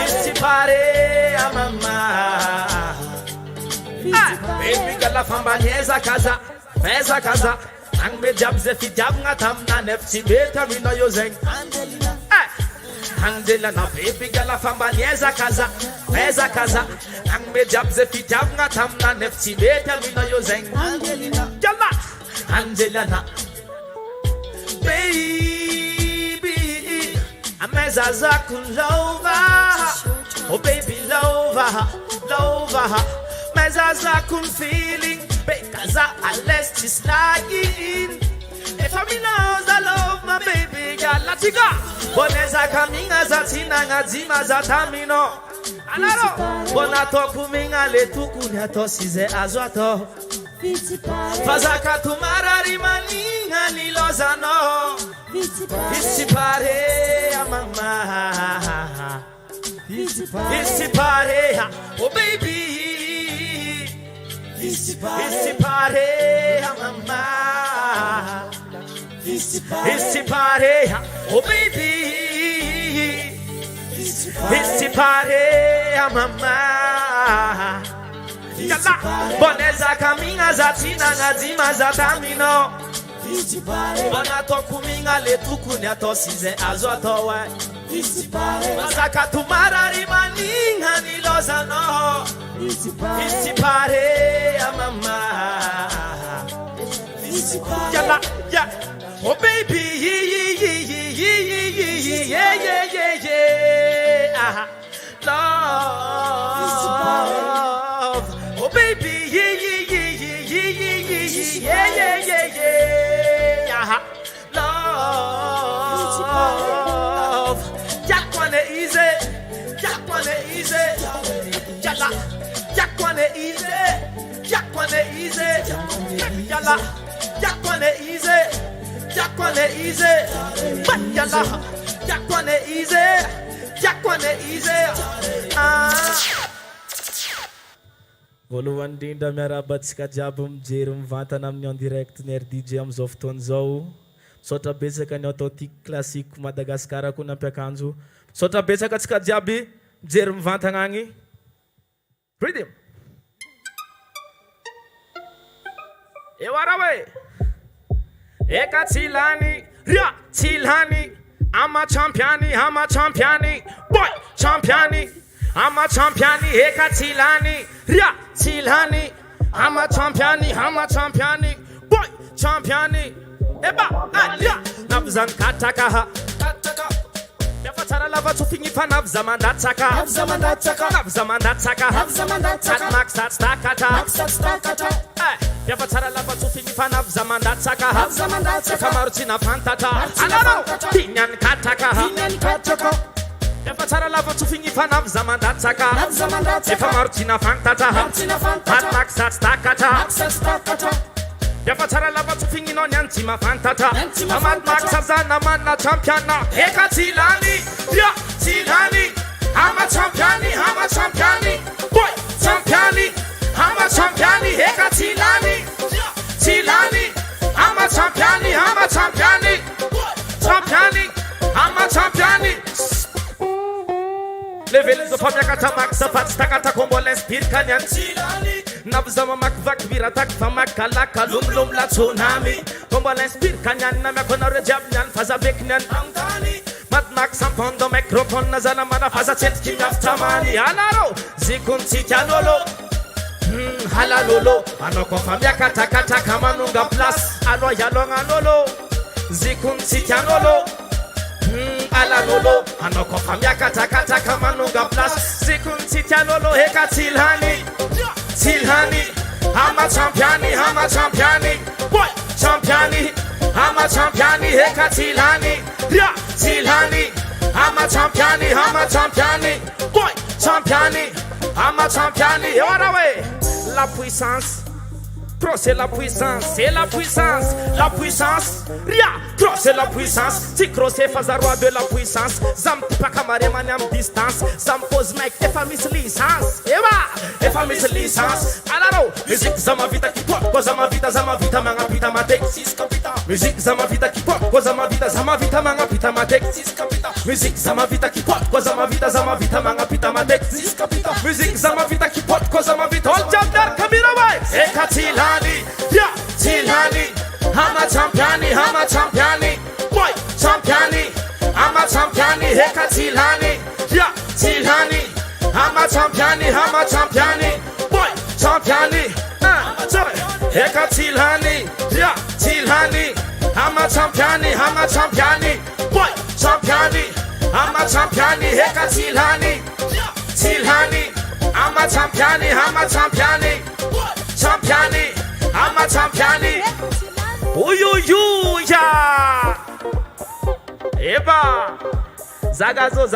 Isipare, mama. Baby gala fambanyeza kaza, pesa kaza. Ang me jab ze fi jab ngatam na nefsi beta mi no yozeng. Angelina baby gala fambanyeza kaza, pesa kaza. Ang me jab ze fi jab ngatam na nefsi beta mi no yozeng. Angelina, Angelina, baby, ameza zakulova, oh baby lover. Mezaza kun feeling because I less just lying. If I knows I love my baby girl, let's go. Boneza caminha zatina ngadzima zatamino. Anaro. Bona tokuminga letukunya tosize azoto. Fazaka tumara rimaninga nilozano. Isipare mama. Isipare, oh baby. Isipare, mama. Isipare, oh baby. Isipare, mama. Boneza caminha zatina ngadzima zatamino. Bona tokuminga letukunya tosize azoto wa. Bazaka tumara rimaninga nilozano. Isipare mama. Yalla, yeah. Oh baby, yeah. Love. Oh baby, yeah. Love. Jack wanna easy. Yalla. Jack wanna easy. Yalla. Jack wanna easy. But yalla. Jack wanna easy. Voalohany indrindra miarabantsika jiaby mijery mivantana amin'ny en direct ner DJ amin'izao fotoana zao. Misaotra betsaka ny atao tia classique Madagasikara koa nampiakanjo. Misaotra betsaka antsika jiaby mijery mivantana agny. Rhythm. Ewarawe. Eka Tilani. Ria Tilani. I'm a championi. Boy, championi. I'm a championi. Eka Tilani. Ria Tilani. I'm a championi. Boy, championi. Eba, ria. Nabzan katakaha. Yafatara lava to fingi fan of Zamandataka. At Max at Stakata. Yafatara lava to fingi fan of Zamandataka. Kamartina Fantata. Anano, Kinyan Kataka. Yafatara lava to fingi fan of Zamandataka. Kamartina Fantata. At Max at Stakata. Yafatara lava to fingi no Yantima Fantata. Amad Max Azana Mana Championa. Eka Tilani. Yeah, Tilani. I'm a championi. Boy, championi. I'm a championi. Eka Tilani. Tilani. I'm a championi. Boy, championi. I'm a championi. Level zo famia kata max fat stakata kombole spir kanyan Tilani. Nabzama makvak viratak famakala kalum la tsunami. Kombole spir kanyan na mekona rejabnyan faza beknyan angani. Mad max ampondo microphone nazana mana faza chetki naftamani. Alaro zikun titanolo. Halalolo anoko famia kata kama nunga plus alo yalonga nolo. Zikun titanolo. Alalolo anoko famia kata kama nunga plus Zikun titanolo heka Tilani. I'm a championi. Boy, championi. I'm a championi. Heka Tilani. Yeah, Tilani. I'm a championi. Boy, championi. I'm a championi. Ewarawe. La puissance. Trop c'est la puissance, la puissance. Ria, trop c'est la puissance. Tikro c'est fazarwa de la puissance. Zam pas camaré maniam distance. Zam pose mec, effamis licence. Ewa, licence. Alaro, musique zama vita qui pop, cause zama vita manga pita ma tek. Musique zama vita qui pop, cause zama vita manga pita ma tek. Musique zama vita qui pop, cause zama vita manga pita ma tek. Musique zama vita qui pop, cause zama vita. On jump dar kamera way. Eka Tilani, yeah, Tilani. I'm a championi. Boy, championi. I'm a championi. Eka Tilani, yeah, Tilani. I'm a championi. Boy, championi. Sorry. Eka Tilani, yeah, Tilani. I'm a championi. Boy, championi. I'm a championi. Eka Tilani, yeah, Tilani. I'm a championi. Boy, championi. I'm a championi. Uyuyuya. Eba. Zagazo,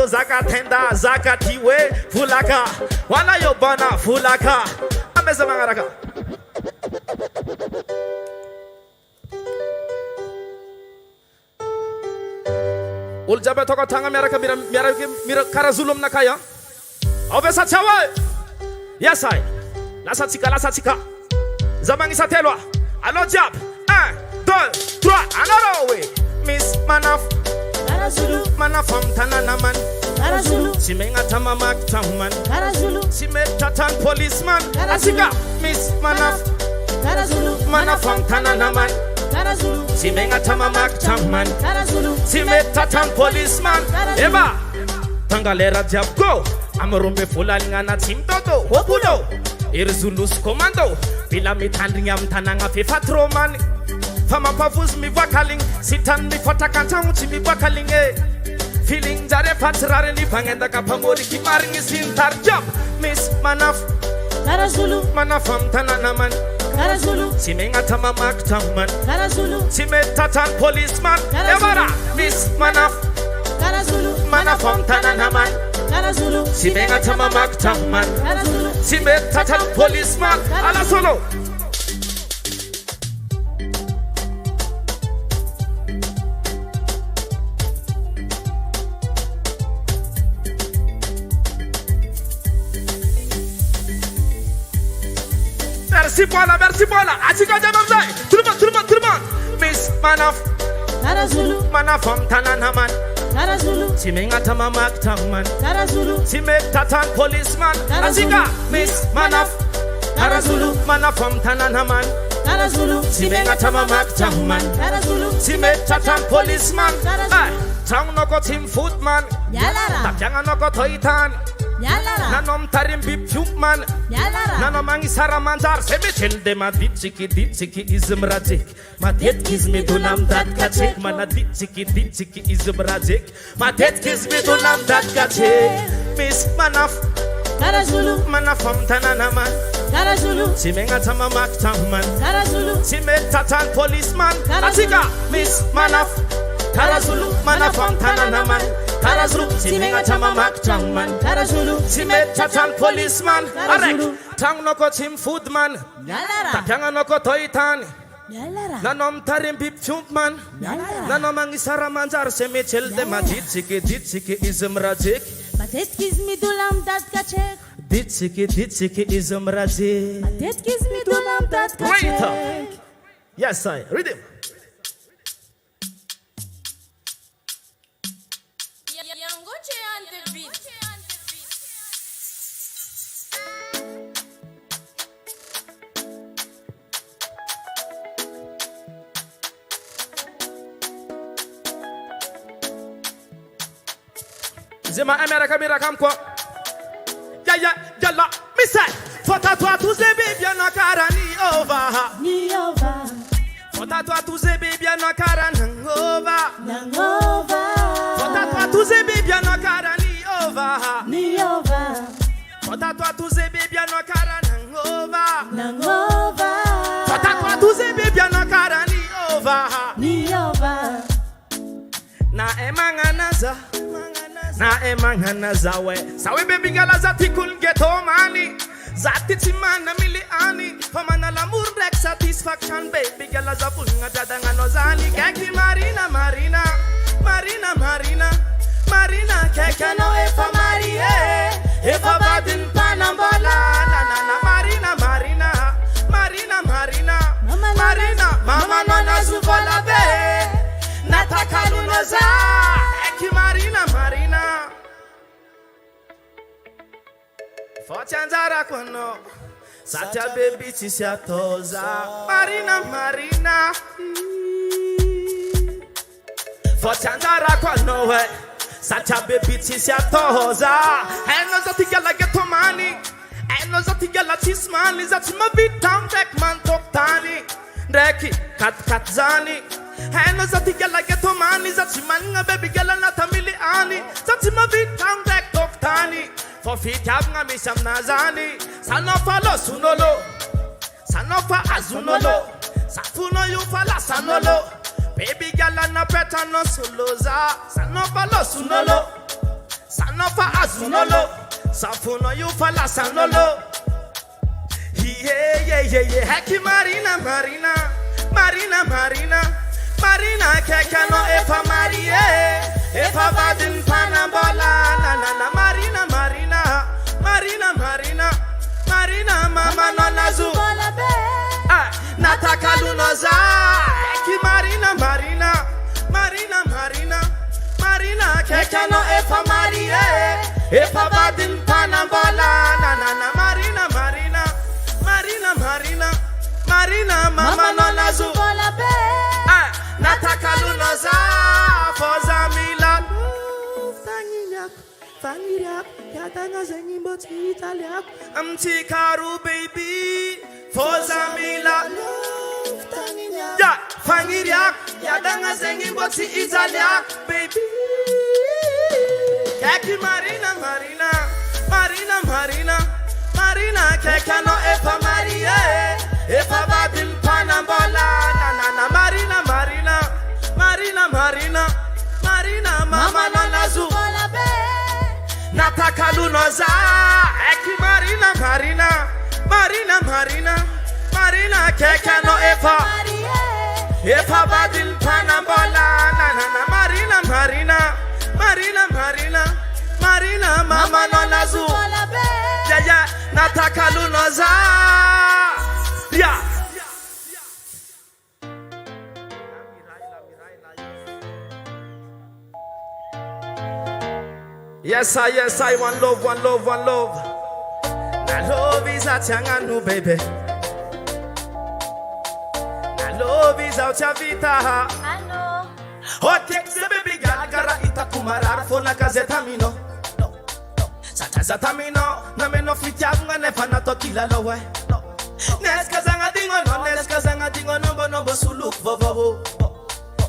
zakatenda, zakatiwe, fulaka. Wala yobana, fulaka. Ameza mangaraka. Uljabe toka tanga mira karazulum nakaya. Obesa chawa. Yes I. Lasatika. Zamangi satelwa. Allo jab. 1, 2, 3. Another way. Miss Manaf. Karazulu. Manafam tananaman. Karazulu. Simenga tamamak taman. Karazulu. Simetatan policeman. Asika. Miss Manaf. Karazulu. Manafam tananaman. Karazulu. Simenga tamamak taman. Karazulu. Simetatan policeman. Eba. Tangalera jab go. Amarumbe fulalinga na team toto. Hopudo. Irzulus commando. Bila mitandring am tananga fe fatroman. Fama pavus mi vakaling. Sitan mi fatakanta uchi mi vakaling Feeling jare fatrare ni pangenda kapamori kimaring sintar job. Miss Manaf. Karazulu. Manafam tananaman. Karazulu. Simenga tamamak taman. Karazulu. Simetatan policeman. Evara. Miss Manaf. Karazulu. Manafam tananaman. Karazulu. Simenga tamamak taman. Karazulu. Simetatan policeman. Ala solo. Merci voilà. Atika jamamzai. Tout le monde. Miss Manaf. Karazulu. Manafam tananaman. Karazulu. Simenga tamamak taman. Karazulu. Simetatan policeman. Karazulu. Atika. Miss Manaf. Kara Zulu, mana from Tananaman. Kara Zulu, Simenga Tamamak Tangman. Kara Zulu, Sime Chatan policeman. Tang noko team footman. Yalara, Tapyanga noko toitan. Yalara, Nanom tarim bip chupman. Yalara, Nanomangi Saramanjar. Seme chel de ma ditsiki ism rajik. Ma det kiss me to nam dat kachek. Mana ditsiki ism rajik. Ma det kiss me to nam dat kachek. Miss Manaf. Kara Zulu, Mana from Tananaman. Kara Zulu, Simenga Tamamak Tangman. Kara Zulu, Sime Tatan policeman. Kara Atika Miss Manaf. Kara Zulu, mana from Tananaman. Kara Zulu, Simenga Tamamak Tangman. Kara Zulu, Sime Tatan policeman. Kara Arek Zulu. Tang noko team foodman. Yalara, Tapyanga noko toitan. Yalara, Nanom tarim bip chumpman. Yalara, Nanomangi Saramanjar. Seme chel de ma ditsiki ism rajik. Matet kiss me dulam dat kachek. Ditsiki ism rajik. Matet kiss me dulam dat Great. kachek. Yes, I read him. Yangoche on the beat. Zema America mira kamko. Ya yalla me say. Fota toi tous les bébés na karani over. Ni over, Fota toi tous les bébés na karani over. Nangova, Fota toi tous les bébés na karani over. Ni over, Fota toi tous les bébés na karani over. Nangova, Fota toi tous les bébés na karani over. Ni over, Na emanganaza. Na emanganaza we. Sawe baby gala zati kul geto mani. Zati timana miliani. Homana l'amour rek satisfaction baby gala zabunga jadanga nozani. Keki Marina Marina. Marina Marina. Marina keke no efa marie. Efa badin panambola. Na na na Marina Marina. Marina Marina. Marina mama no nazuvola be. Nataka lunoza. Eki Marina Marina. Fochanzara kono. Satya baby tisia toza. Marina Marina. Fochanzara kono we. Satya baby tisia toza. Eno zati gala geto mani. Eno zati gala chismani. Zati mavitam dek man toktani. Reki kat zani. Eno zati gala geto mani. Zati manga baby gala natamili ani. Zati mavitam dek toktani. For fit yabnga misham nazani. Sanofa lo sunolo. Sanofa azunolo. Safuno you fala sanolo. Baby gala na peta no soloza. Sanofa lo sunolo. Sanofa azunolo. Safuno you fala sanolo. Yeah. Heki Marina Marina. Marina Marina. Marina keke no efa marie. Efa vadin panambola. Na na na Marina Marina. Marina Marina. Marina mama no nazu. Nataka lunoza. Eki Marina Marina. Marina Marina. Marina keke no efa marie. Efa vadin panambola. Na na na Marina Marina. Marina Marina. Marina mama no nazu. Nataka lunoza. Foza Milan. Fangiriak, yatanga zengimbo Italiak. Tikaru baby, Foza Milan. Ya, Fangiriak, yatanga zengimbo Italiak, baby. Keki Marina Marina, Marina Marina, Marina keke no efa marie, efa badin panambola. Na na na Marina Marina, Marina Marina, Marina mama no nazu. Nataka lunoza. Eki Marina Marina. Marina Marina. Marina keke no efa. Efa badil panambola. Na na na Marina Marina. Marina Marina. Marina mama no nazu. Yeah. Nataka lunoza. Yeah. Yes, I, one love. Now love is za tianganu baby. Na love is out ya vita. Ano. Hotek se baby gara itakumarar fona kazetamino. Satazatamino na meno fitianga ne fana tokila lowe. Neska zanga dingo no suluk vovo.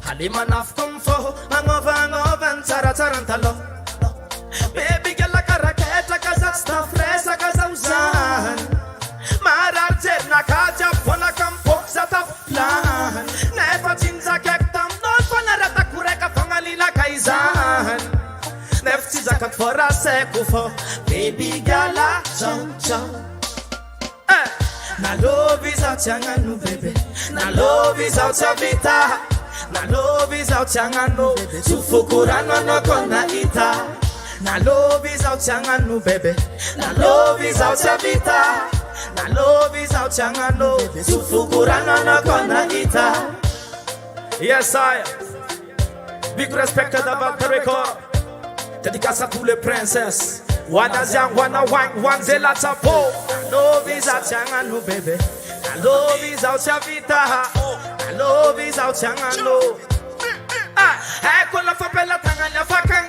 Halima naf kumfo angova ntarantalo. Baby gala karaketa kazasta fresa kazauzan. Mararte na kaja fona kampok zata plan. Nefa tinza kektam non fona rata kureka fangalila kaizan. Nefti zakat fora sekufo. Baby gala chom. Na love is out yanganu baby. Na love is out ya vita. Na love is out yanganu. Sufukurano no kona ita. Na love is out yanganu baby. Na love is out ya vita. Na love is out yanganu. Sufukurano no kona ita. Yes I. Big respect to the Valter record. Dédicace à tous les princesses. Wanazang, wana wang, wanzela chapo. Love is out yanganu baby. Love is out ya vita. Love is out yanganu. Eko la fapela tanganya fakang.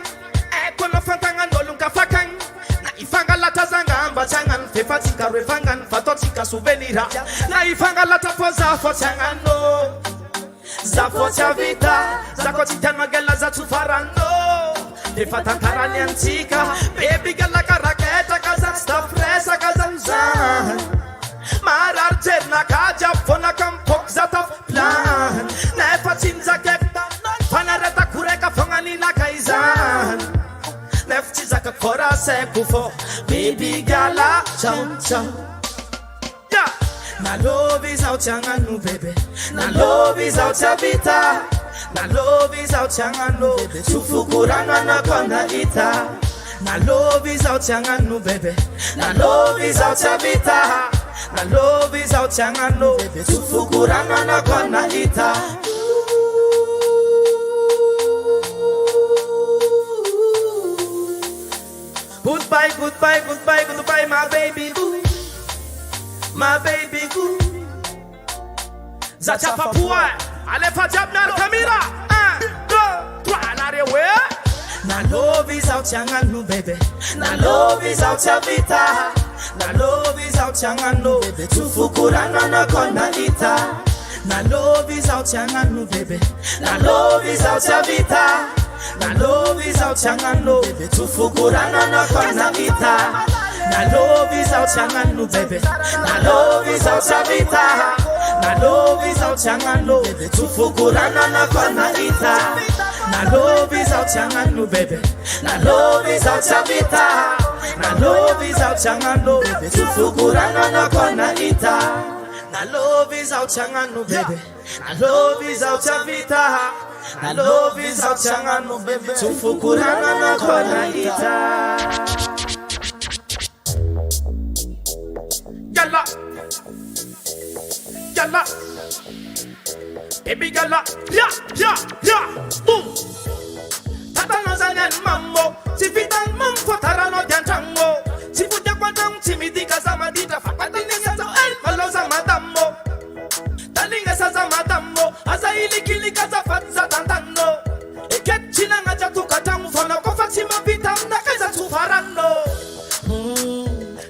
Eko la fantangan dolunga fakang. Na ifanga la tazanga amba changan. Fefatika refangan fatotika souvenira. Na ifanga la tapoza fochangano. Zafo cha vita. Zako chitan magela za tufarano. Defatantarani antika. Baby gala karaketa kazasta fresa kazanzan. Mararte na kaja fona kampok zata plan. Nefa tinza kekta fanareta kureka fangani la kaizan. Nefti zaka kora sekufo. Baby gala chom. Yeah. Na love is out yanganu baby. Na love is out ya vita. Na love is out yanganu. Sufukurana na kona ita. Na love is out yanganu baby. Na love is out ya vita. Na love is out yanganu. Sufukurana na kona ita. Goodbye, my baby boo. My baby boo. Zacha papua. Ale fajab na kamera. 1, 2, 3 na rewe. Na love is out yanganu baby. Na love is out ya vita. Na love is out yanganu. Tufukurana na kona ita. Na love is out yanganu baby. Na love is out ya vita. Na love is out yanganu. Tufukurana na kona ita. Na love is out yanganu baby. Na love is out ya vita. Na love is out yanganu. Tufukurana na kona ita. Na love is out yanganu baby. Na love is out ya vita. Na love is out yanganu. Tufukurana na kona ita. Na love is out yanganu baby. Na love is out ya vita. Na love is out yanganu baby. Tufukurana na kona ita. Yalla, baby gala, yeah, boom. Tata no zanyan mambo, si fitan mambo tarano diantango. Si fuja kwa dang timidika zamadita, fakatine saza el malo zamadambo. Talinga saza madambo, asa ilikili kaza fatza tantano. Eket china ngaja tukatamu fana kofati mapita mnakaza tufarano.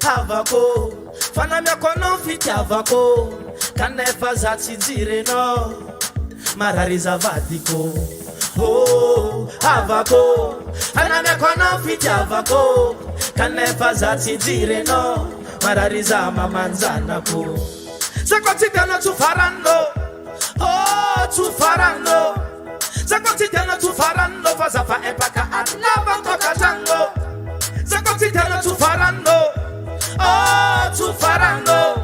Havako, fana miakono fiti havako. Kanefa zati dire no. Marariza vadiko. Oh, havako. Fana miakono fiti havako. Kanefa zati dire no. Marariza mamanzana ko. Zakoti tena tufarando. Oh, tufarando. Zakoti tena tufarando. Fazafa epaka atlava toka tango. Zakoti tena tufarando. Oh, tufarando.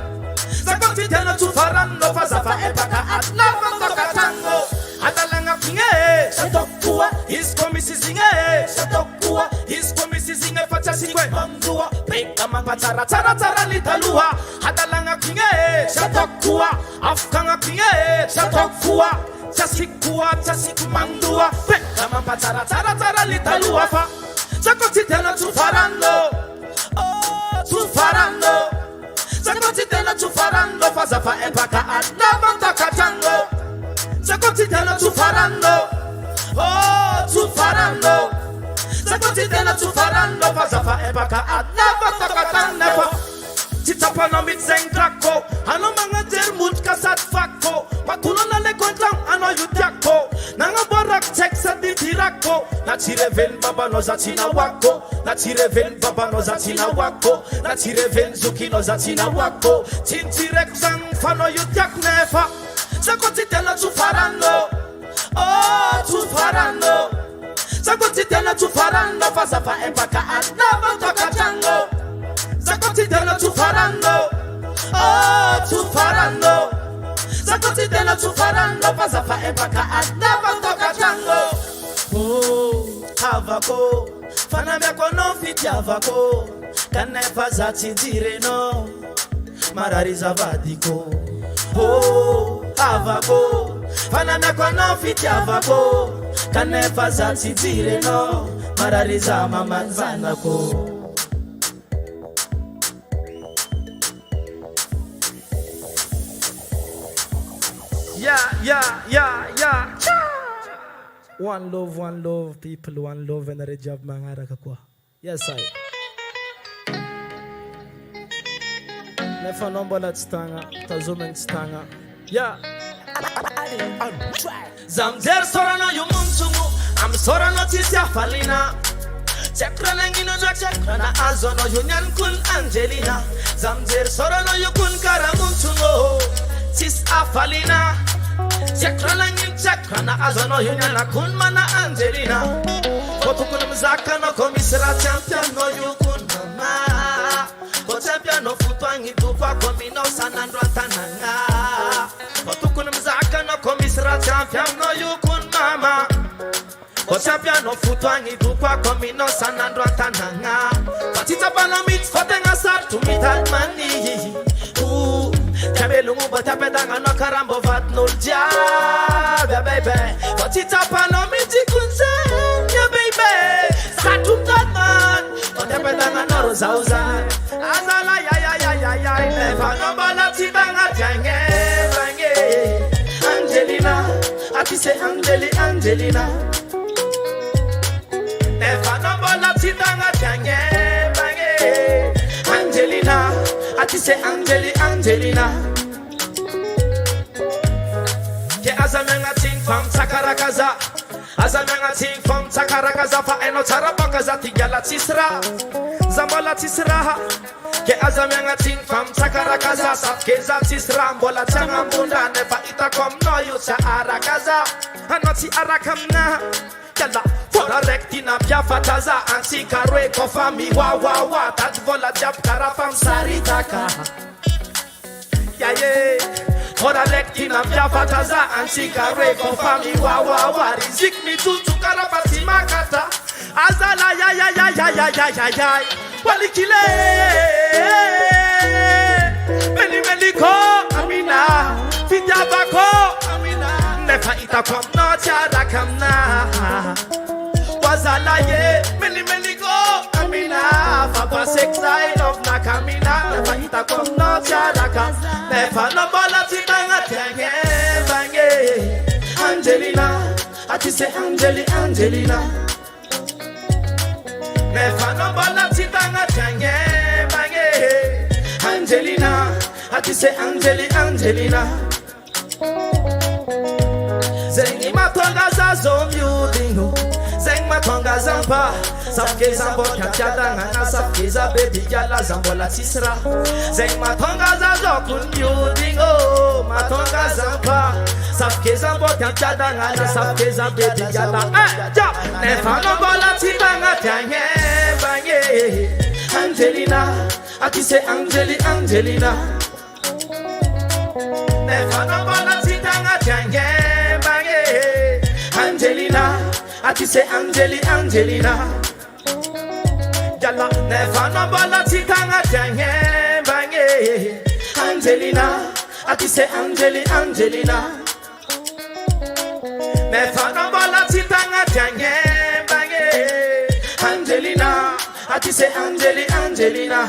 Zakoti tena tufarando. Fazafa epaka atlava toka tango. Adalanga pinge. Satokua. Iskomisi zinge. Satokua. Iskomisi zinge. Facha singwe. Mamdua. Peka mapatara. Tara litalua. Adalanga pinge. Satokua. Afkanga pinge. Satokua. Chasiku mamdua. Peka mapatara. Tara litalua fa. Zakoti tena tufarando. Oh, tufarando. fazafa empaka anavantaka tango zakotitena tufarando oh tufarando zakotitena tufarando fazafa empaka anavantaka tango titapana mitzengrako ano manga dermut kasat fako matulona le kontang ano yutyako nanga borak teksa ditirako na tireven baba no zatina wako na tireven baba no zatina wako na tireven zuki no zatina wako tintirek sang fano yutyak nefa zakotitela tufarando oh tufarando zakotitela tufarando fazafa empaka anavantaka tango zakotitela tufarando oh tufarando zakotitela tufarando fazafa empaka anavantaka tango oh avako fana meko no fiti avako kanefa zatindire no marariza vadiko oh avako fana meko no fiti avako kanefa zatindire no marariza mamanzanako. Yeah. One love, people, one love, and a job mangaraka kwa. Yes, I. Nefa nomba la stanga, tazumen stanga. Yeah. Zamzer sorano yumunsumu, am sorano tisya falina. Chekrana ngino na chekrana azono yunyan kun Angelina. Zamzer sorano yukun karamunsumu, tis afalina. Chekrana ngin chekrana azono yunyan kun mana Angelina. Kotukun mzaka no komisera champion no yukun mama. Ko champion no futwangi tupa komino sanandro tananga. Kotukun mzaka no komisera champion no yukun mama. Ko champion no futwangi tupa komino sanandro tananga. Patita balamit fotenga sar to meet that money. Kabelungu batapedanga no karambo vat no ja baby. Patita balamit kunze ya baby. Satum that man. Batapedanga no rozauza. Azala ya. Never no balati banga jange bange. Angelina, ati say Angelina. Never no balati banga jange bange. Angelina, ati say Angelina. Ke azamenga ting from Sakarakaza. Azamenga ting from Sakarakaza fa eno tarapakaza tigala tisra. Zambala tisra. Ke azamenga ting from Sakarakaza sapkeza tisra mbola changa mbunda nefa itakom no yucha arakaza. Anoti arakamna. Yalla fora rektina pia fataza anti karwe kofami wa tat vola jab karafam saritaka. Yeah. Fora rektina pia fataza anti karwe kofami wa rizik mi tutu karafati makata. Azala ya. Walikile Meliko Amina Fidabako Amina Nefa itakom no charakamna Wazala ye Meliko Amina Faba sex I love nakamina Nefa itakom no charaka Nefa no bola tibanga tenge bange Angelina Ati say Angelina Nefa no bola tibanga tenge bange Angelina, ati say Angelina. Zengi matonga za zomyu dingo, zeng matonga zampa. Sapke zambo kakada ngana sapke za baby gala zambola tisra. Zeng matonga za zokunyu dingo, matonga zampa. Sapke zambo kakada ngana sapke za baby gala. Ja, nefa no bola tibanga tenge bange. Angelina, ati say Angelina. Never no bola titanga tenge bange. Angelina, ati say Angelina. Yalla, never no bola titanga tenge bange. Angelina, ati say Angelina. Never no bola titanga tenge bange. Angelina. Ati say Angelina.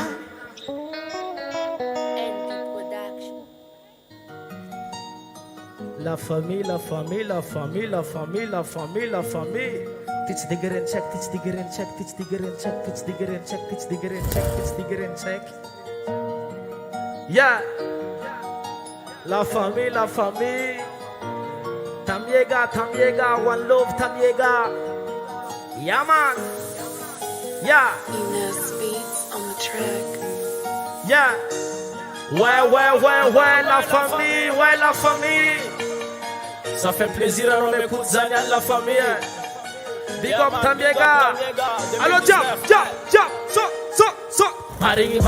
La famille, la famille, la famille, la famille, la famille, la famille. Teach digger and check, teach digger and check, teach digger and check, teach digger and check, teach digger and check, teach digger and check. Yeah. La famille, la famille. Tamiega, one love, Tamiega. Yeah, man. Yeah. Ines Beats on the track. Yeah. Ouais, la famille. Ça fait plaisir à nos écoutes, Zania, la famille. Big up Tamiega. Allo, jump, so. Maringi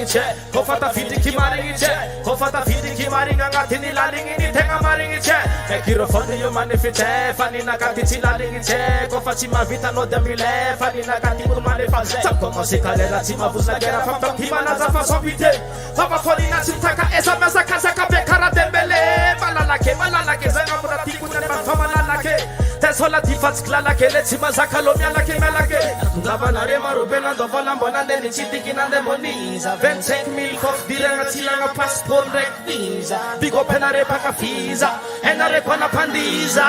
che. Kofata fiti ki maringi che. Kofata fiti ki maringa ngatini lalingi ni tenga maringi che. Microphone yo manifite. Fani nakati ti lalingi che. Kofati ma vita no demile. Fani nakati mu manifaze. Sako musikale la tima buza gera fam kimana za fa sobite. Papa foni na sitaka esa masa kasa ka bekara dembele. Malala ke zanga murati kunya fama lake. Tesola tifats klala ke le tima za kalomia lake melake. Ngabana re marubena do vola mbona ndeni chitiki nande moniza 25,000 kof diranga tilanga passport rek visa bigo penare paka visa enare kona pandiza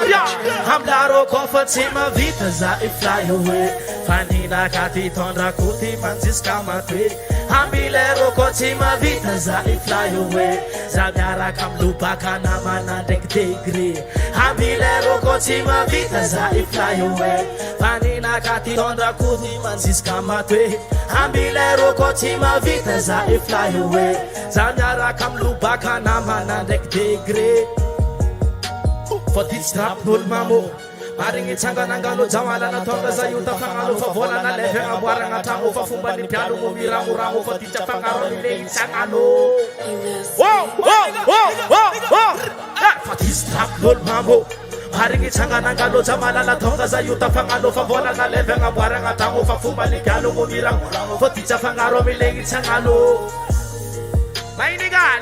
yeah hamdaro kofa tima vita za I fly away fanina kati tondra kuti manzis kama twe hambilero ko tima vita za I fly away zabiara kamlupa kana mana dek degree hambilero ko tima vita za I fly away fanina kati tondra kuti manzis kama twe hambilero ko tima vita za I fly away zabiara kamlupa kana mana dek degree for this trap nul mamo maringi changa nangalo jamala na tonga za yuta fangalo fa vola na leve ngabwara ngatamu fa fumba ni piano mo miramu ramu fa ticha fangaro ni le changano for this trap nul mamo maringi changa nangalo jamala na tonga za yuta fangalo fa vola na leve ngabwara ngatamu fa fumba ni piano mo miramu ramu fa ticha fangaro ni le changano my nigga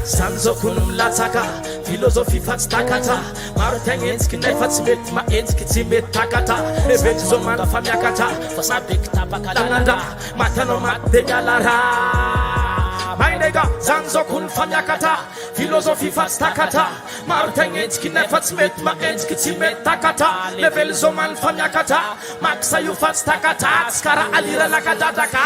Sanzo kunum lataka Philosophy fats takata Marutang enski na fats met ma enski timet takata Revenge zo manda famyakata Fasa bikta bakalalanda Matano mat de galara My nigga Sanzo kun famyakata Philosophy fats takata Marutang enski na fats met ma enski timet takata Level zo man famyakata Maksa yu fats takata Skara alira lakadadaka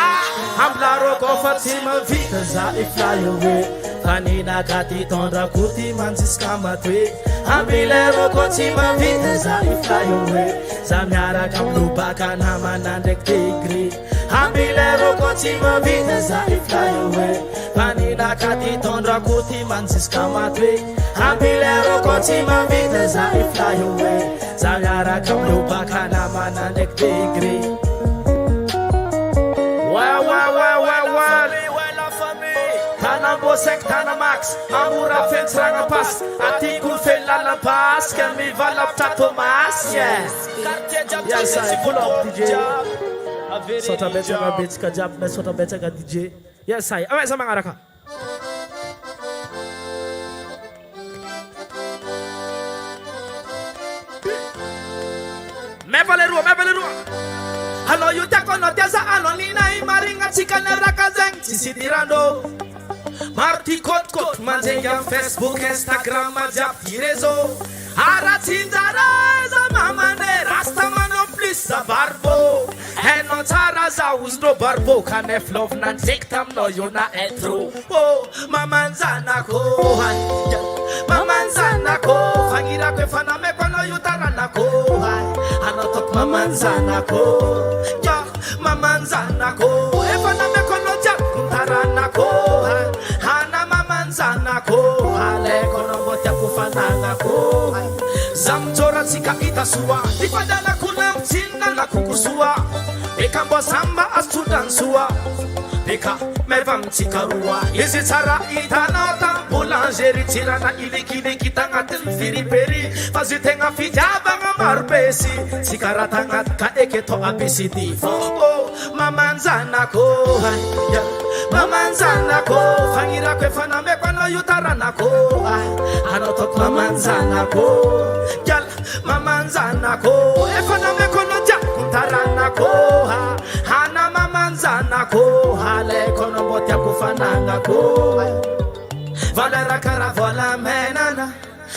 Amblaro ko fatima vita za I fly away Fanina kati tondra kuti manzis kama twe Hambilero ko tima vita za I fly away Zamyara kamlupa kana manandek degree Hambilero ko tima vita za I fly away Fanina kati tondra kuti manzis kama twe Hambilero ko tima vita za I fly away Zamyara kamlupa kana manandek degree Tanambo sek tanamax Amura fence ranga pass Atikul fella la pass Can me valap tatomas Yes Yes I pull up DJ Sota bete ga beats ka jab Me sota bete ga DJ Yes I Awe sa mga raka Mevalerua Hello you tako no teza alonina Imaringa chika na rakazeng Sisitirando Marti kot manzenga Facebook Instagram majap tirezo Aratindareza mamane rasta mano plisa barbo Eno taraza uzno barbo Kanef love nan tektam no yona etro Oh mamanzana ko Mamanzana ko Fagira kwe fana me kono yutarana ko Anotok mamanzana ko Mamanzana ko Efana me kono jak Tarana ko Hana mamanzana ko Ale kono bote kufanana ko Zamchora sika itasua Ipadala kunam china na kukusua Beka mbosamba astudansua Beka mevam chikarua Izi tsara itanota Boulangeri tirana ilikili kitangatil firiperi Fazitenga fijaba nga marbesi Sikaratanga ka eketo abisidi Oh mamanzana ko Mamanzana ko Fangira kwe fana mekwano yutarana ko Anotok mamanzana ko Yal mamanzana ko Efana mekwano jakuntarana ko Hana mamanzana ko Hale kono bote kufananga ko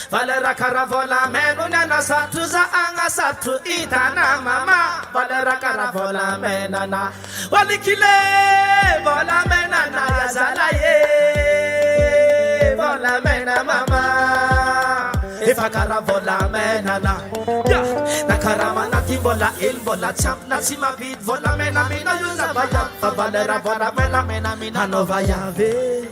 Valera caravola menuna satu za anga satu itana mama. Valera caravola menana. Walikile vola menana yazalaye. Vola mena mama. If I caravola menana. Ya nakarama na timbola ilbola champ na sima vid vola mena mina yuza vaya. Valera vola mena mina nova yave.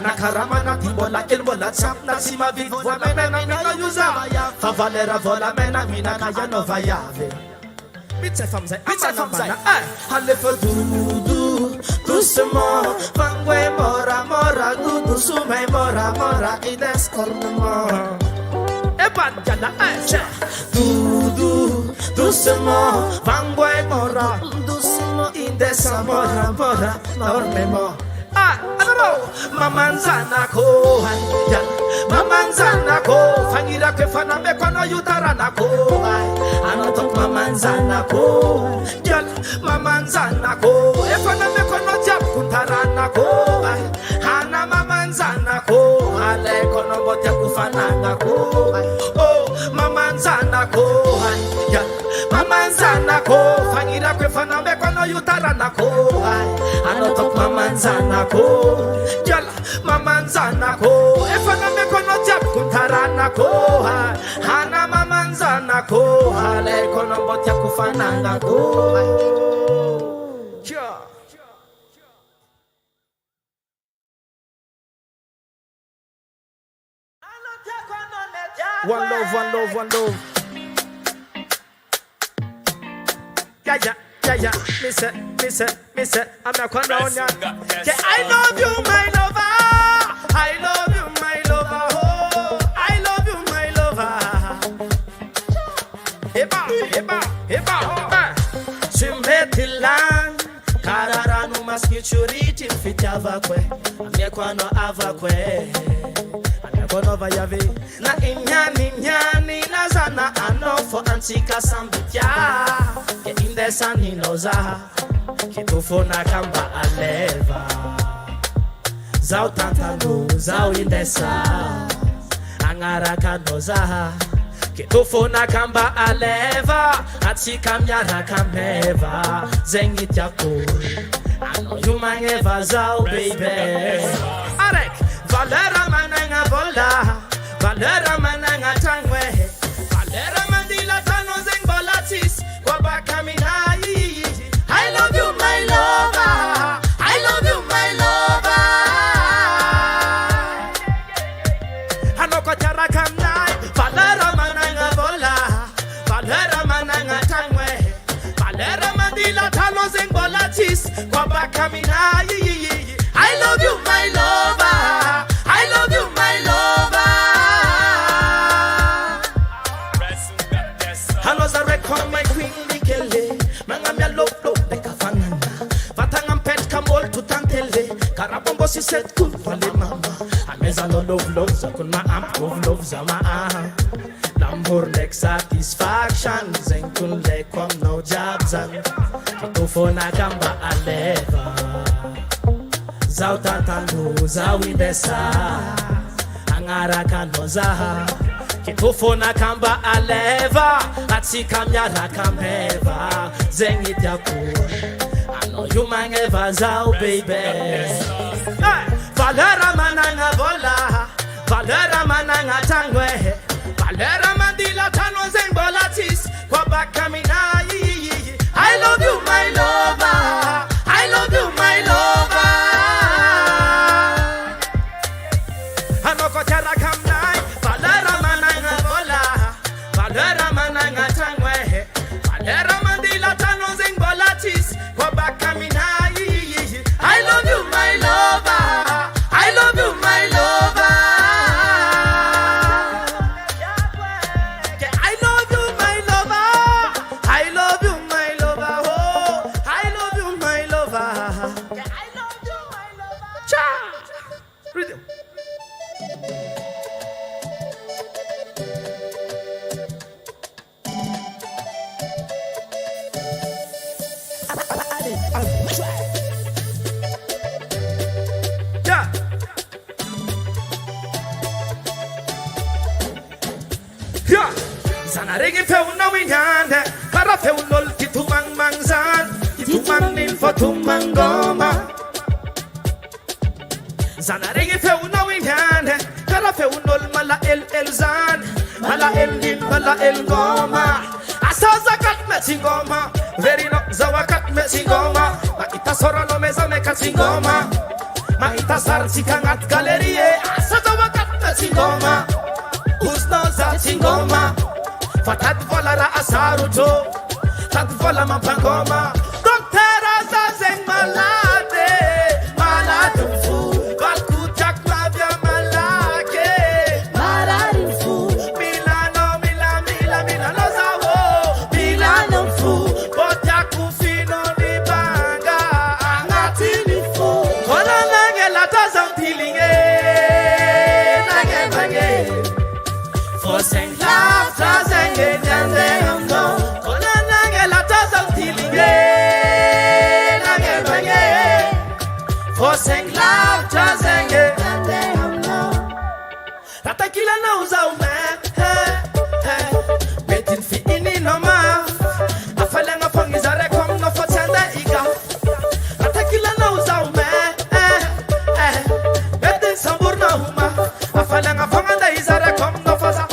Nakarama na timbola ilbola champ na sima vid vola mena mina yuza vaya. Valera vola mena mina kaya nova yave. Bitse famze Halefa dudu doucement Vangwe mora mora dudu sume mora mora ides cornement Ebanjala Dudu doucement Vangwe mora doucement ides mora mora normement Mamanzana ko Mamanzana ko Fangira ke fana me kono yutarana ko Anotok mamanzana ko Mamanzana ko E fana me kono jab kuntarana ko Hana mamanzana ko Ale kono bote kufanana ko Oh mamanzana ko Mamanzana ko Fangira ke fana me kono yutarana ko Anotok mamanzana ko mamanzana ko efana me kono jab kuntarana ko hana mamanzana ko ale kono botia kufananga ko One love, one love, one love. Yeah, miss it, I'm not gonna on ya. I love you, my lover. I love you, my lover. Oh, I love you, my lover. Eba. Simetilan. Karara no maskichuriti mfitava kwe. Amekwa no ava kwe. Amekwa va yave. Na inyani nazana anofo antika sambitya. Indesa ninoza kitufuna kamba aleva zao tantano zao indesa angara kanoza kitufuna kamba aleva atika myara kameva zengit yako ano yumangeva zao baby arek valera mananga vola valera mananga tangwe valera mandila tano zeng volatis I love you, my lover. I love you, my lover. Hanoko jara kamnai, valera mananga vola, valera mananga tangwe, valera mandila talo zeng volatis, kwaba kaminai. I love you, my lover. I love you, my lover. Hanoza record my queen. Mangamia love beka fanana Vatangam pet kamol tutantele Karabombo si set kun pale mama Ameza no love Zakun ma amp love zama Lambur nek satisfaction Zenkun lekwam no jabzan Kitufona kamba aleva Zau tantanu zau indesa Angara kanoza Kitufona kamba aleva Atika myara kambeva Zengit yaku I know you mangeva zao baby Valera mananga vola Valera mananga tangwe Valera mandila tano zeng volatis Kwa bakamina I love you my lover I love you my lover Hanoko tera kamnai Valera mananga vola Valera mananga tangwe Valera mandila tano zeng volatis Kwa bakamina I love you my lover I love you my lover Zanarigi feuna winyande Kara feunol kitumang mangzan Kitumang ninfo tumangoma Zanarigi feuna winyande Kara feunol mala el zan Mala el nin mala el goma Asaza kat metingoma Very no zawakat metingoma Maita sora no meza mekatingoma Maita sarti kangat galerie Asaza wakat metingoma Usno za tingoma Fatat volara asaruto Tat vola mapangoma Doktera za zeng malade Malade fu Balkutak mavya malake Malade fu Milano zawo Milano fu Botaku fino ni banga Angati ni fu Kona nange lata zampilinge Nange bange For sing love, tazeng enyande amno. Kona nange la tazang tilinge, nange bange. For sing love, tazeng enyande amno. Tata kila na uzaume, betin fi ini no ma. Afalenga pongizare kom no fotende iga. Tata kila na uzaume, betin sambur na huma. Afalenga ponganda izare kom no fosa.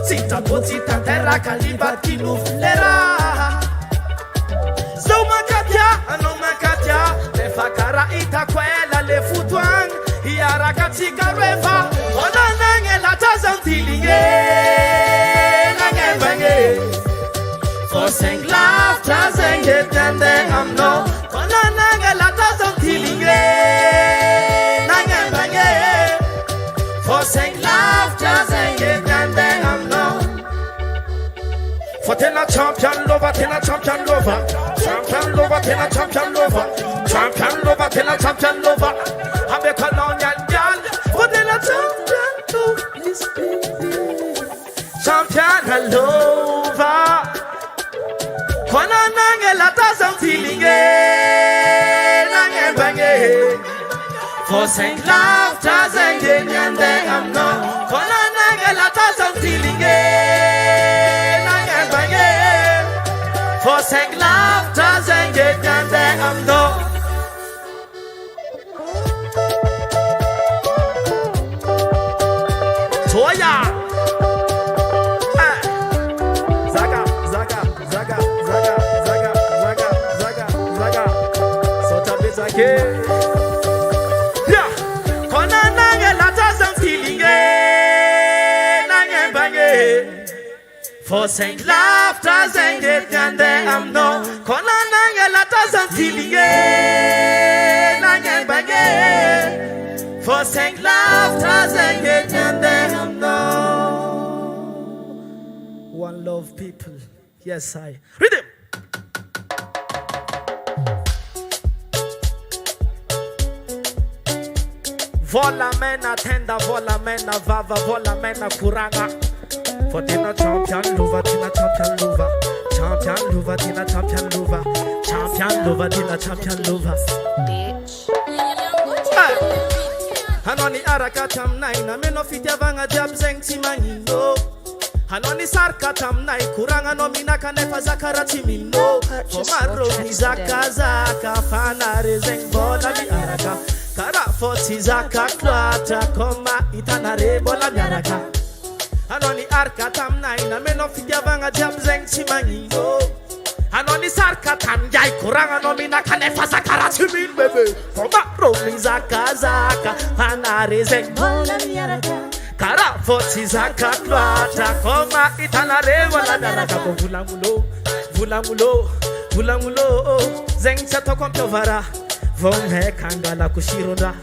Sita potita terra caliba kinuflera Zoma katia, anoma katia Le fakara ita kwela le futuang Iara katika reva Ona nange la tazantilinge Nange bange For sing love tazenge tende amno Ona nange la tazantilinge Nange bange For sing love tazenge tende amno For tena champion lover, tena champion lover. Champion lover, tena champion lover. Champion lover, tena champion lover. I'm a colonial girl. For tena champion lover. Champion lover. Kona nange la tazam tilinge. Nange bange. For sing love, tazenge nyande amno. Kona nange la tazam tilinge. For sing love, tazeng enyande amno. Toya, zaga, zaga, zaga, zaga, zaga, zaga, zaga, zaga. Sota bezake. Yeah, kona nange la tazeng tilinge, nange bange. For sing love, tazeng enyande amno. Kona nange la tazeng tilinge, nange bange. For sing love, tazeng enyande amno. One love people, yes I. Rhythm. Vola mena tenda, vola mena vava, vola mena kuranga. For tina champion lover, tina champion lover. Champion lover, tina champion lover. Champion lover, tina champion lover. Hanoni arakatam naina, meno fitia vanga jab zeng timangino. Hanoni sarkatam nai, kuranga no minaka nefa zakara timino. Fomaro ni zaka zaka, fanare zeng bola mi araka. Kara foti zaka klata, koma itanare bola mi araka. Anoni arka tam naina meno fidia vanga jam zeng chimangino. Anoni sarka tam jai kuranga no mina kane fasa karati min bebe. Koma rolling zaka zaka hanare zeng bola miaraka. Kara foti zaka klata koma itanare wala daraka ko vulamulo vulamulo vulamulo zeng chato komplovara vomhe kangala kushironda.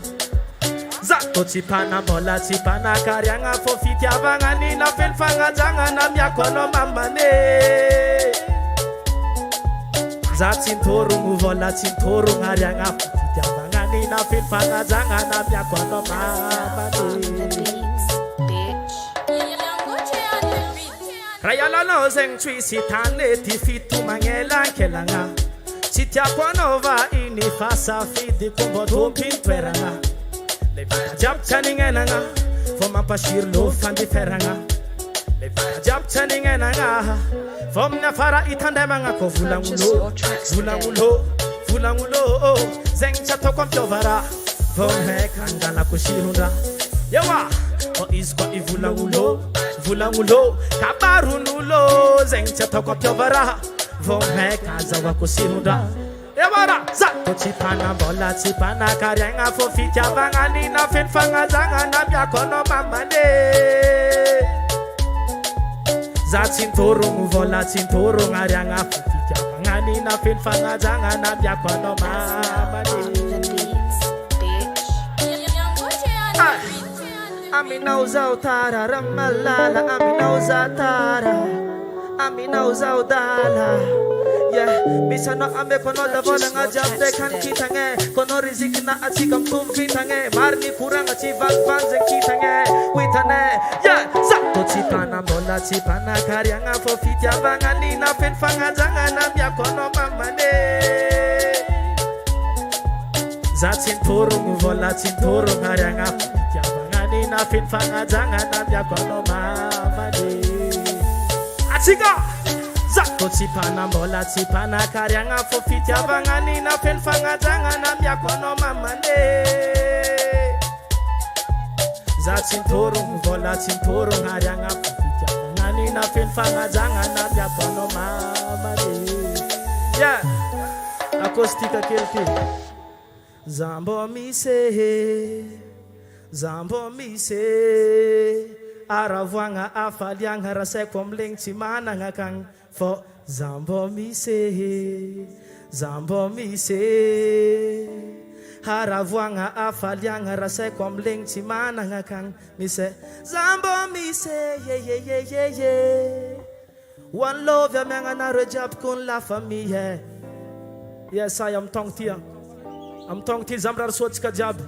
Zato chipana mola chipana karyanga fofiti avanga nina felfanga janga na miakono mamane. Zatintoro muvola tintoro ngaryanga fofiti avanga nina felfanga janga na miakono mamane. Rayala no zeng chui sitane tifitu mangela kelanga. Chitia kwanova ini fasa fidi kumbo dopin tweranga. Le Levanta jiaby tian'ignainagna vao mampasiro lo fandeferagna. Levanta jiaby tian'ignainagna vao amin'ny afara hitandremagna ko volagnolovolagnolovolagnolo zegny tsy ataoko ampiovara vao maika angalako sirondra ewa ko izy koa ivolagnolovolagnolo kabaron'olo zegny tsy ataoko ampiovara vao maika azahoako sirondra. Ewara zato tsipana mbola tsipana kariagna fô fitiavagna nina feno fagnajagna na miakono mamane za tsintorogno vola tsintorogno ariagna fô fitiavagna nina feno fagnajagna na miakono mamane. Aminao zao tara ramalala aminao za tara aminao zao dala. Yeah, misano ame kono davola nga jabde kan kitange kono riziki na atika mtum kitange marni kuranga chi vanze kitange witane. Yeah, zato chipana mbola chipana karianga fo fitia vangani na fen fangajanga na mya kono mamane za chintorung vola chintorung karianga fo fitia vangani na fen fangajanga na mya kono mamane atika. Zato tsipana mbola tsipana kariagna fô fitiavagna nina feno fagnajagna na miakono mamane za tsintorogno vola tsintorogno ariagna fô fitiavagna nina feno fagnajagna na miakono mamane. Yeah, akostika kely zambo mise aravoagna afaliagna rasaiko amlegny tsy managna akagny fô zambo mise haravoagna afaliagna rasaiko amlegny tsy managna akagny mise zambo mise yeyeyeyeye one love amiagna anareo jiaby kony la famille. Yesay amin'ny tongno ty zamy rary soatsika jiaby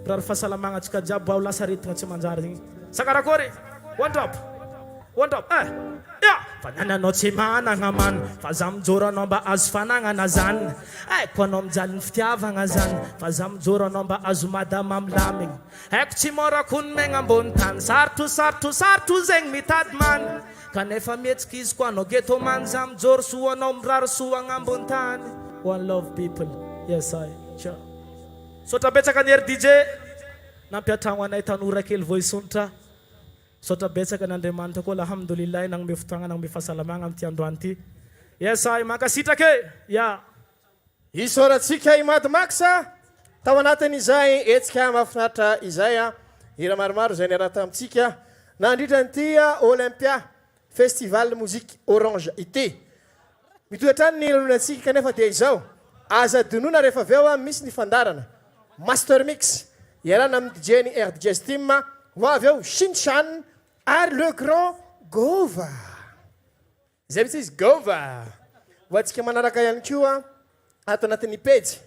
rary fahasalamagna atsika jiaby bao lasa retigna tsy manjary zegny sakarakory one drop fa nananao tsy managna man fa za mijoro anao mba azo fanagnana zany aiko anao mijaly ny fitiavagna zany fa za mijoro anao mba azo madama amilamigny aiko tsy mora kony megna ambony tany sarotro zegny mitady many kanefa mihetsika izy koa anao geto many za mijoro soa anao mirary soa agnambony tany. One love people. Yes I sure. Sotra betsaka ny DJ nampiatragno anay tanora kely voisontra sotra betsaka n'Andriamanitra koa alhamdulillah nagnome fotoagna nagnome fahasalamagna amin'ity androany ity. Yes I mankasitraka ya isaorantsika i Mad Max tao anatin'izay etsika mahafinaritra izay hira maromaro zay niarata amintsika nandritra nyity Olympia Festival Musique Orange ity mitoetrany ny lanonantsika kanefa dia izao aza donona rehefa avy eo misy ny fandarana Master Mix iarana amin'ny DJ ny RDJ Steam ho avy eo Shinchan ary le grand Gova zay mitsy izy Gova ho antsika manaraka ihany koa ato anatin'ny page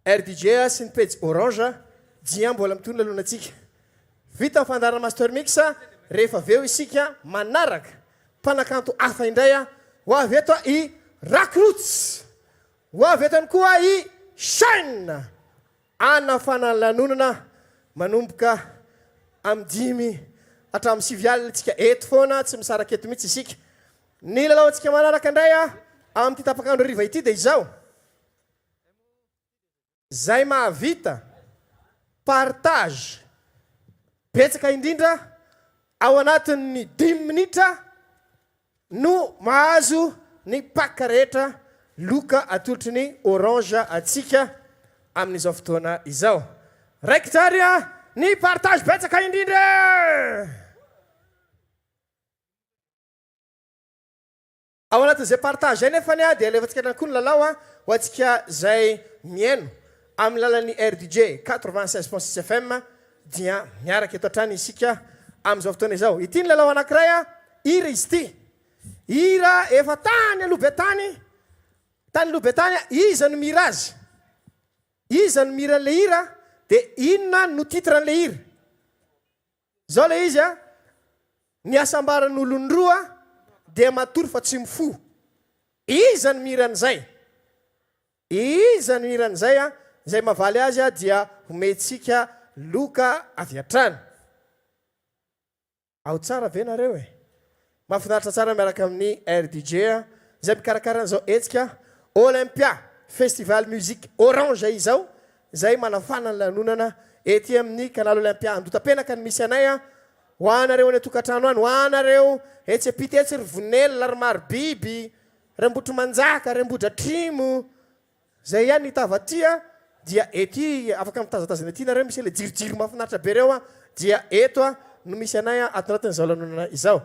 RDJ sy ny page Orange dia mbola mitony lalonantsika vita ny fandarana Master Mix rehefa avy eo isika manaraka mpanakanto hafa indray ho avy eto i Rackroots ho avy eto koa i Shine anafana lanonana manomboka amin'ny 5 hatramin'ny 7 alina tsika eto foana tsy misaraka eto mihitsy isika ny lalao antsika manaraka indray amin'ity tapakandro riva ity dia izao zay mahavita partage betsaka indrindra ao anatin'ny 10 minitra no mahazo ny paka rehetra loka atolotry ny Orange atsika amin'izao fotoana izao. Raiky tary ny partage betsaka indrindra. Ao anatin'izay partage nefa ny dia alevantsika ankoa ny lalao ho antsika zay miaino amin'ny lalan'ny RDJ 96.6 FM dia miaraka eto hatrany isika amin'izao fotoana izao. Ity ny lalao anankiray hira izy ity. Hira efa tany aloha be tany iza no mira azy. Iza no mira an'le hira dia inona no titre an'le hira. Zao le izy ny asambaran'olony roa dia matory fa tsy mifo. Iza no mira an'izay. Iza no mira an'izay zay mavaly azy dia hometsika loka avy atrany ao tsara ve nareo e mahafinaritra tsara miaraka amin'ny RDJ zay mikarakara an'izao etsika Olympia Festival Musique Orange izao zay manafana ny lanonana ety amin'ny canal Olympia Andotapenaka ny misy anay ho anareo any tokantrano any ho anareo etsy apity etsy ry vonela ry maro biby rembotro manjaka rembodra trimo zay ihany itavatya dia ety afaka mitazatazana ety nareo misy le jirijiry mahafinaritra be reo dia eto no misy anay ato anatin'izao lanonana izao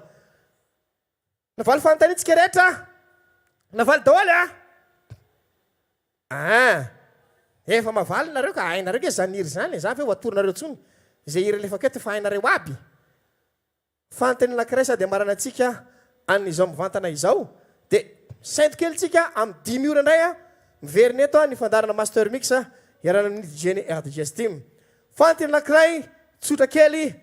navaly fantanitsika rehetra navaly daholy efa mavaly nareo ka hainareo ke zaniry zany za fe ho atorinareo tsony zay ira lefa keto fa hainareo aby fantany lakiray sady amaranatsika an'izao mivantana izao de sainto kelytsika amin'ny 10 ora indray miveriny eto ny fandarana master mix iarana amin'ny DJ-ny RDJ Team fantany lakiray tsotra kely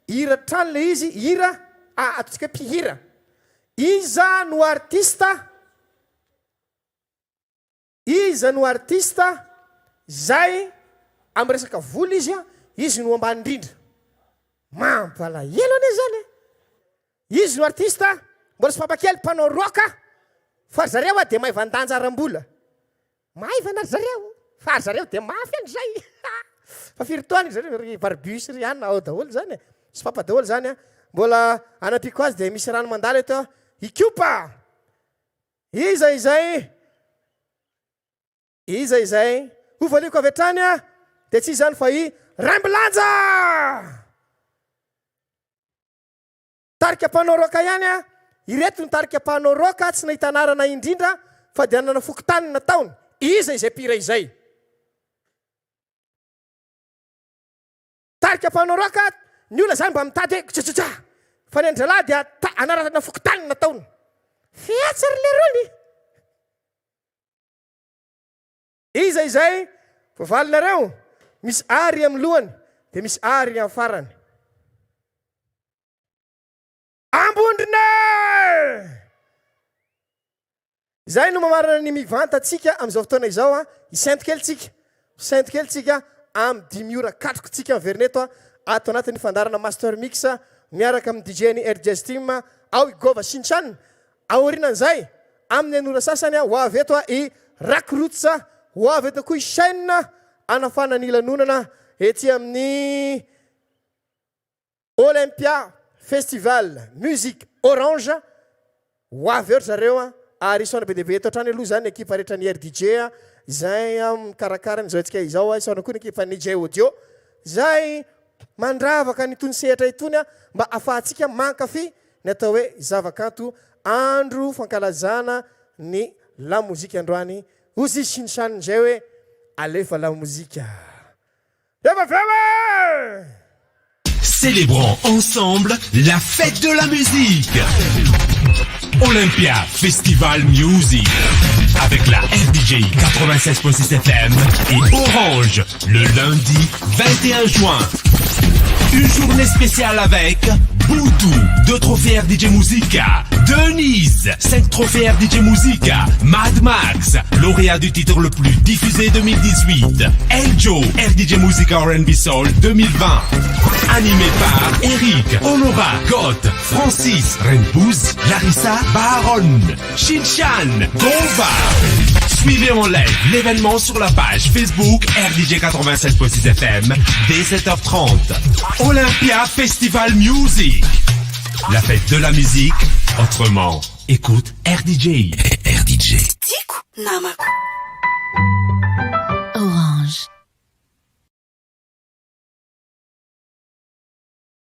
hira trano le izy hira ataontsika mpihira iza no artista zay amin'ny resaka voly izy no ambany indrindra mampalahelo ane zany izy no artista mbola sy papakely mpanao roka fa zareo de mahay vandanja aram-bola mahay vanary zareo fa zareo de mafy any zay fa firitoany zareo ry barbus ry ana ao daholo zany sy papa daholo zany mbola anapiko azy de misy rano mandala eto ikopa iza izay ho valiko avy atrany de tsy zany fa Rambilanja tarika mpanao roka ihany ireto ny tarika mpanao roka tsy nahita anarana indrindra fa de anana fokotany nataony iza izay pira izay tarika mpanao roka ny olona zany mba mitady hoe tsatsatsa fa ny andralahy dia anarana fokotany nataony fiatsary le rony iza izay voavalinareo misy ary amin'ny lohany de misy ary amin'ny farany ambondrina zay no mamarana ny mivantatsika amin'izao fotoana izao isainto kelytsika amin'ny 10 ora katroko tsika miverneto ato anatin'ny fandarana master mix miaraka amin'ny DJ-ny RDJ Team ao igova sinchan aorinan'izay amin'ny anora sasany ho avy eto i rakrotsa ho avy eto koa i chaîne anafana ny lanonana ety amin'ny Olympia Festival Musique Orange ho avy eto zareo ary isaona be debe eto hatrany aloha zany ekipa rehetra ny RDJ zay mikarakara n'izao antsika izao isaona koa ny ekipa ny DJ Audio zay mandravaka ny tony sehatra itony mba afahantsika mankafy ny atao hoe zavakanto andro fankalazana ny la mozika androany ozy sinisany zay hoe alefa la mozika Célébrons ensemble la fête de la musique. Olympia Festival Music avec la RDJ 96.6 FM et Orange le lundi 21 juin. Une journée spéciale avec Boudou, 2 trophées RDJ Musica, Denise, 5 trophées RDJ Musica, Mad Max, lauréat du titre le plus diffusé 2018, Enjo, RDJ Musica R&B Soul 2020. Animé par Eric, Honora, Goth, Francis, Renbouz, Larissa, Baron, Shinchan, Gova. Suivez en live l'événement sur la page Facebook RDJ 96.6 FM dès 7h30. Olympia Festival Music. La fête de la musique, autrement. Écoute RDJ. RDJ. Tiku Namako.